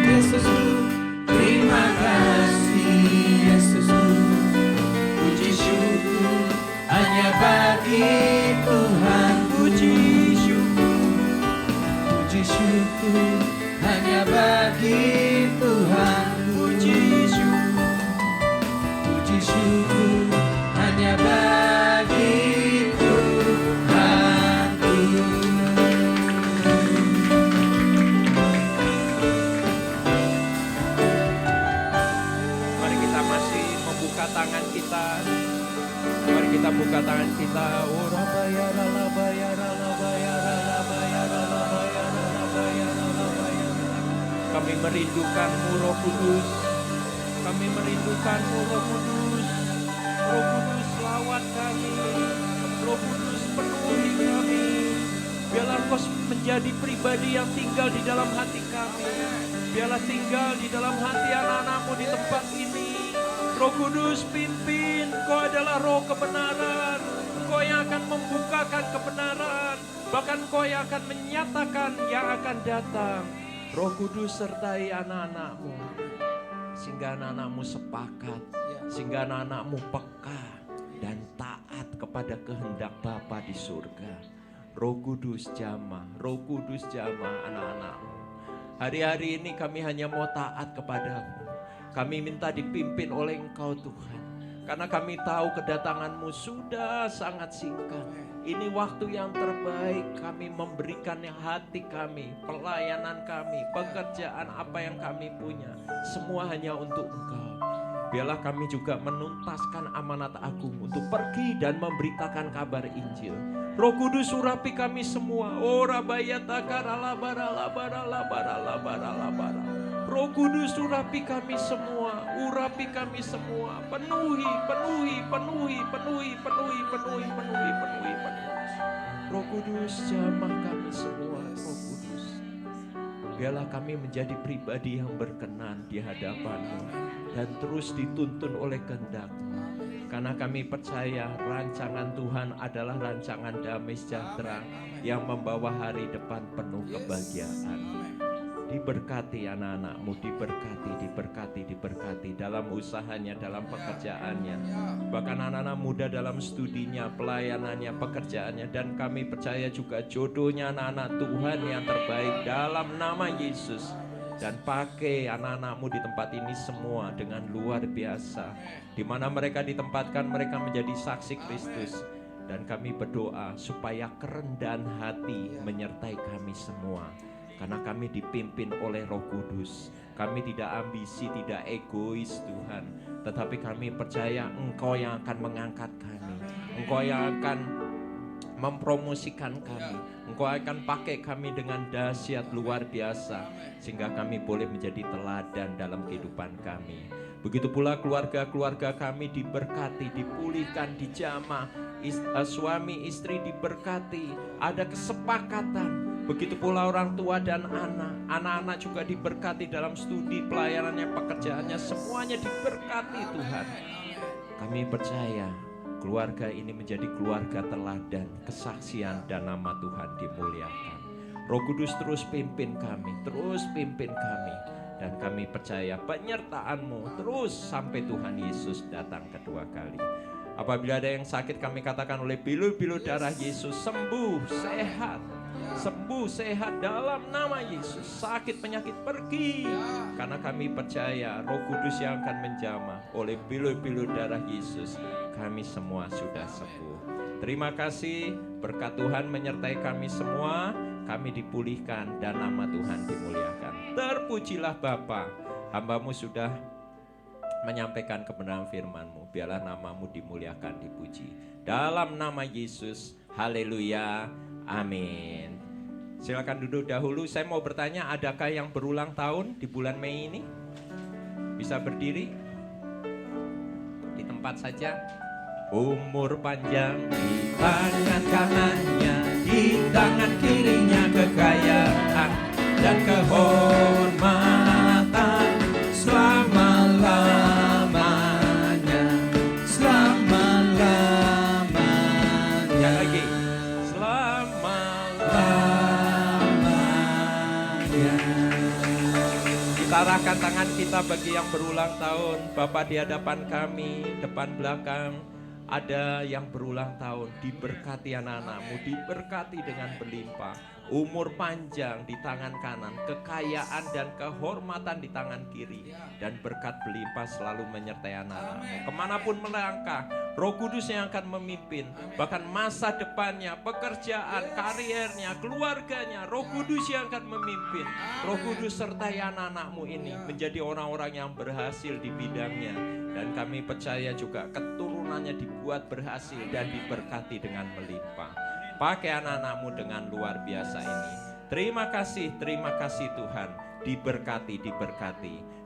Yesusku, terima kasih Yesusku. Puji syukur hanya bagi Tuhan. Puji syukur hanya bagi Tuhan. Puji syukur hanya bagi Tuhanku. Mari kita masih membuka tangan kita. Mari kita buka tangan kita. Kami merindukan-Mu Roh Kudus. Kami merindukan-Mu Roh Kudus. Roh Kudus lawat kami. Roh Kudus penuhi kami. Biarlah Engkau menjadi pribadi yang tinggal di dalam hati kami. Biarlah tinggal di dalam hati anak-anak-Mu di tempat ini. Roh Kudus pimpin. Engkau adalah Roh kebenaran. Engkau yang akan membukakan kebenaran. Bahkan Engkau yang akan menyatakan yang akan datang. Roh Kudus sertai anak-anak-Mu. Sehingga anak-anak-Mu sepakat. Sehingga anak-anak-Mu peka dan taat kepada kehendak Bapa di surga. Roh Kudus jamah. Roh Kudus jamah anak-anak-Mu. Hari-hari ini kami hanya mau taat kepadamu. Kami minta dipimpin oleh Engkau Tuhan. Karena kami tahu kedatangan-Mu sudah sangat singkat. Ini waktu yang terbaik kami memberikan yang hati kami, pelayanan kami, pekerjaan apa yang kami punya. Semua hanya untuk Engkau. Biarlah kami juga menuntaskan amanat agung untuk pergi dan memberitakan kabar Injil. Roh Kudus urapi kami semua. Ora bayataka ralabara labara labara labara labara. Roh Kudus urapi kami semua, urapi kami semua. Penuhi, penuhi, penuhi, penuhi, penuhi, penuhi, penuhi, penuhi, penuhi. Roh Kudus jamah kami semua, Roh Kudus. Biarlah kami menjadi pribadi yang berkenan di hadapan-Mu dan terus dituntun oleh kehendak-Mu. Karena kami percaya rancangan Tuhan adalah rancangan damai sejahtera yang membawa hari depan penuh kebahagiaan. Diberkati anak-anak-Mu, diberkati, diberkati, diberkati dalam usahanya, dalam pekerjaannya. Bahkan anak-anak muda dalam studinya, pelayanannya, pekerjaannya. Dan kami percaya juga jodohnya anak-anak Tuhan yang terbaik dalam nama Yesus. Dan pakai anak-anak-Mu di tempat ini semua dengan luar biasa. Di mana mereka ditempatkan, mereka menjadi saksi Kristus. Dan kami berdoa supaya kerendahan hati menyertai kami semua. Karena kami dipimpin oleh Roh Kudus. Kami tidak ambisi, tidak egois Tuhan. Tetapi kami percaya Engkau yang akan mengangkat kami. Engkau yang akan mempromosikan kami. Engkau akan pakai kami dengan dahsyat luar biasa. Sehingga kami boleh menjadi teladan dalam kehidupan kami. Begitu pula keluarga-keluarga kami diberkati, dipulihkan, dijamah. Suami istri diberkati. Ada kesepakatan. Begitu pula orang tua dan anak. Anak-anak juga diberkati dalam studi, pelayanannya, pekerjaannya. Semuanya diberkati Tuhan. Kami percaya keluarga ini menjadi keluarga teladan, kesaksian dan nama Tuhan dimuliakan. Roh Kudus terus pimpin kami, terus pimpin kami. Dan kami percaya penyertaan-Mu terus sampai Tuhan Yesus datang kedua kali. Apabila ada yang sakit, kami katakan oleh bilu-bilu darah Yesus, sembuh, sehat. Sembuh, sehat dalam nama Yesus. Sakit, penyakit pergi. Karena kami percaya Roh Kudus yang akan menjamah oleh bilu-bilu darah Yesus. Kami semua sudah sembuh. Terima kasih, berkat Tuhan menyertai kami semua. Kami dipulihkan dan nama Tuhan dimuliakan. Terpujilah Bapa. Hamba-Mu sudah menyampaikan kebenaran firman-Mu. Biarlah nama-Mu dimuliakan, dipuji. Dalam nama Yesus, haleluya, amin. Silakan duduk dahulu. Saya mau bertanya, adakah yang berulang tahun di bulan Mei ini? Bisa berdiri di tempat saja. Umur panjang di tangan kanannya, di tangan kirinya kekayaan dan kehormatan selama Ulurahkan tangan kita bagi yang berulang tahun. Bapak di hadapan kami, depan belakang, ada yang berulang tahun. Diberkati anak-anakmu, diberkati dengan berlimpah. Umur panjang di tangan kanan, kekayaan dan kehormatan di tangan kiri, dan berkat berlimpah selalu menyertai anak-anakmu. Kemanapun melangkah, Roh Kudus yang akan memimpin, bahkan masa depannya, pekerjaan, kariernya, keluarganya, Roh Kudus yang akan memimpin. Roh Kudus sertai anak-anakmu ini menjadi orang-orang yang berhasil di bidangnya, dan kami percaya juga keturunannya dibuat berhasil dan diberkati dengan melimpah. Pakai anak-anakmu dengan luar biasa ini. Terima kasih Tuhan. Diberkati.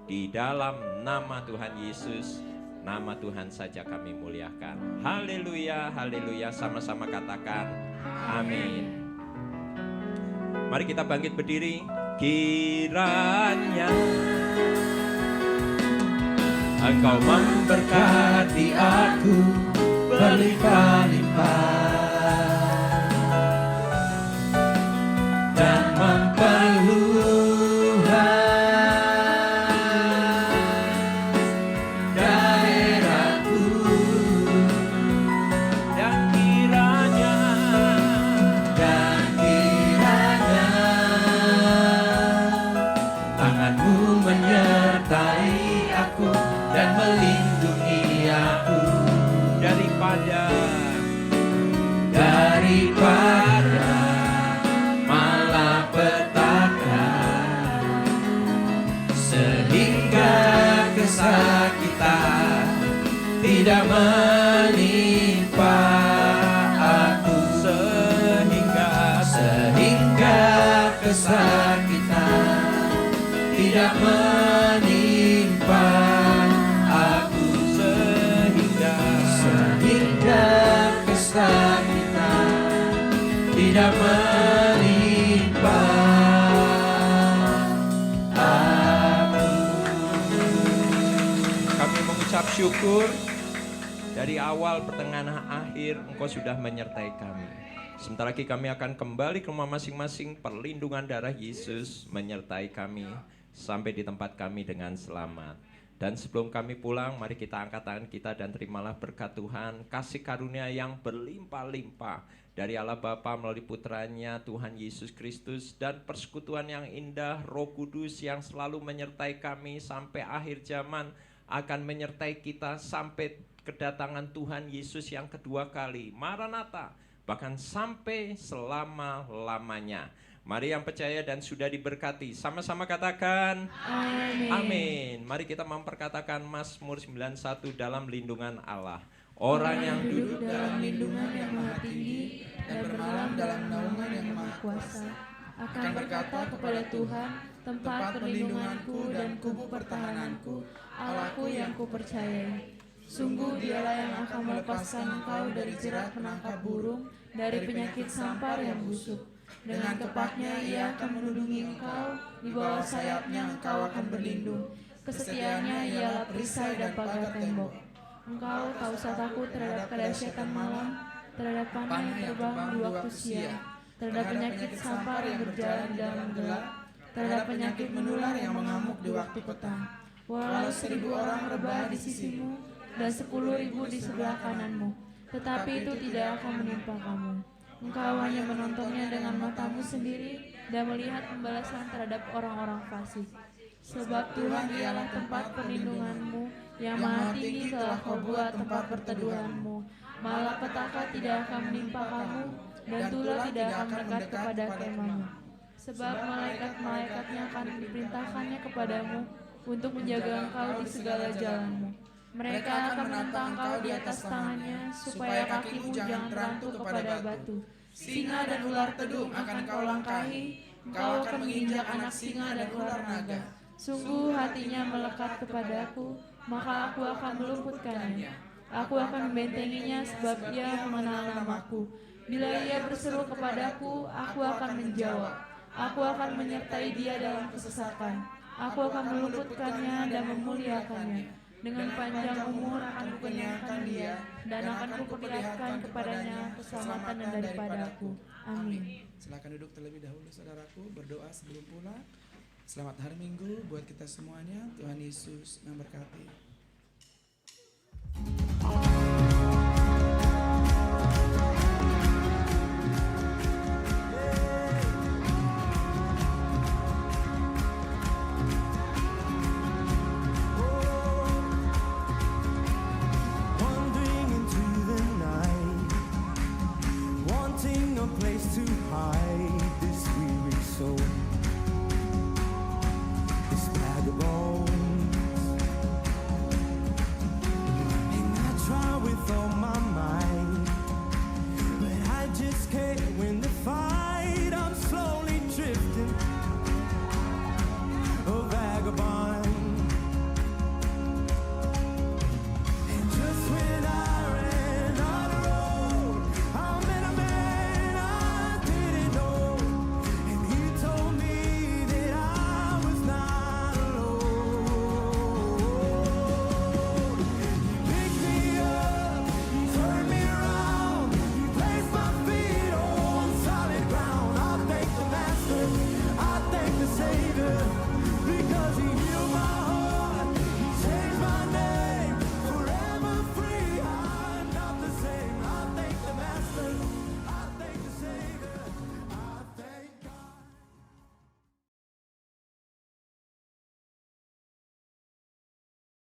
Di dalam nama Tuhan Yesus, nama Tuhan saja kami muliakan. Haleluya, haleluya. Sama-sama katakan amin. Mari kita bangkit berdiri. Kiranya Engkau memberkati aku berlimpah-limpah dan memperluas daerahku, dan kiranya tanganmu menyertai aku dan melindungi aku daripada malapetaka, sehingga kesakitan tidak menimpa aku, sehingga kesakitan tidak menimpa aku, sehingga kesakitan tidak menimpa aku. Kami mengucap syukur dari awal, pertengahan, akhir Engkau sudah menyertai kami. Sebentar lagi kami akan kembali ke rumah masing-masing. Perlindungan darah Yesus menyertai kami sampai di tempat kami dengan selamat. Dan sebelum kami pulang, mari kita angkat tangan kita dan terimalah berkat Tuhan, kasih karunia yang berlimpah-limpah dari Allah Bapa melalui putranya Tuhan Yesus Kristus, dan persekutuan yang indah Roh Kudus yang selalu menyertai kami sampai akhir zaman, akan menyertai kita sampai kedatangan Tuhan Yesus yang kedua kali, Maranatha, bahkan sampai selama-lamanya. Mari yang percaya dan sudah diberkati, sama-sama katakan amin. Amin. Mari kita memperkatakan Mazmur 91 dalam lindungan Allah. Orang yang duduk dalam lindungan yang maha tinggi dan bermalam dalam naungan yang maha kuasa akan berkata kepada Tuhan, tempat perlindunganku dan kubu pertahananku, Allahku yang kupercayai. Sungguh dialah yang akan melepaskan engkau dari jerat penangkap burung, dari penyakit sampar yang busuk. Dengan tepatnya ia akan melindungi engkau, di bawah sayapnya engkau akan berlindung. Kesetiaannya ialah perisai dan pagar tembok. Engkau tak usah takut terhadap kedahsyatan malam, terhadap panah yang terbang di waktu siang, terhadap penyakit sampar yang berjalan di dalam gelap, terhadap penyakit menular yang mengamuk di waktu petang. Walau 1000 orang rebah di sisimu dan 10.000 di sebelah kananmu, tetapi itu tidak akan menimpa kamu. Engkau hanya menontonnya dengan matamu sendiri dan melihat pembalasan terhadap orang-orang fasik. Sebab Tuhan ialah tempat perlindunganmu, yang maha tinggi telah kau buat tempat perteduhanmu. Malapetaka tidak akan menimpa kamu, dan tulah tidak akan mendekat kepada kemahmu. Sebab malaikat-malaikatnya akan diperintahkannya kepadamu untuk menjaga engkau di segala jalanmu. Mereka akan menentang engkau di atas tangannya, supaya kakimu jangan terantuk kepada batu. Singa dan ular tedung akan engkau langkahi, engkau akan menginjak anak singa dan ular naga. Sungguh hatinya melekat kepadaku, maka aku akan meluputkannya. Aku akan membentenginya sebab ia mengenal namaku. Bila ia berseru kepadaku, aku akan menjawab. Aku akan menyertai dia dalam kesesakan. Aku akan meluputkannya dan memuliakannya. Dengan panjang umur akan kukenyangkan dia, dan akan kuperlihatkan kepadanya keselamatan daripada aku. Amin. Silakan duduk terlebih dahulu saudaraku, berdoa sebelum pulang. Selamat hari Minggu buat kita semuanya. Tuhan Yesus memberkati. Wandering into the night, wanting a place to hide this weary soul, this vagabond. And I try with all my might, but I just can't win the fight. I'm slowly drifting, a vagabond. And just when I ran out of road, I met a man I didn't know, and he told me that I was not alone. He picked me up, he turned me around, he placed my feet on solid ground. I thank the Master, I thank the Savior.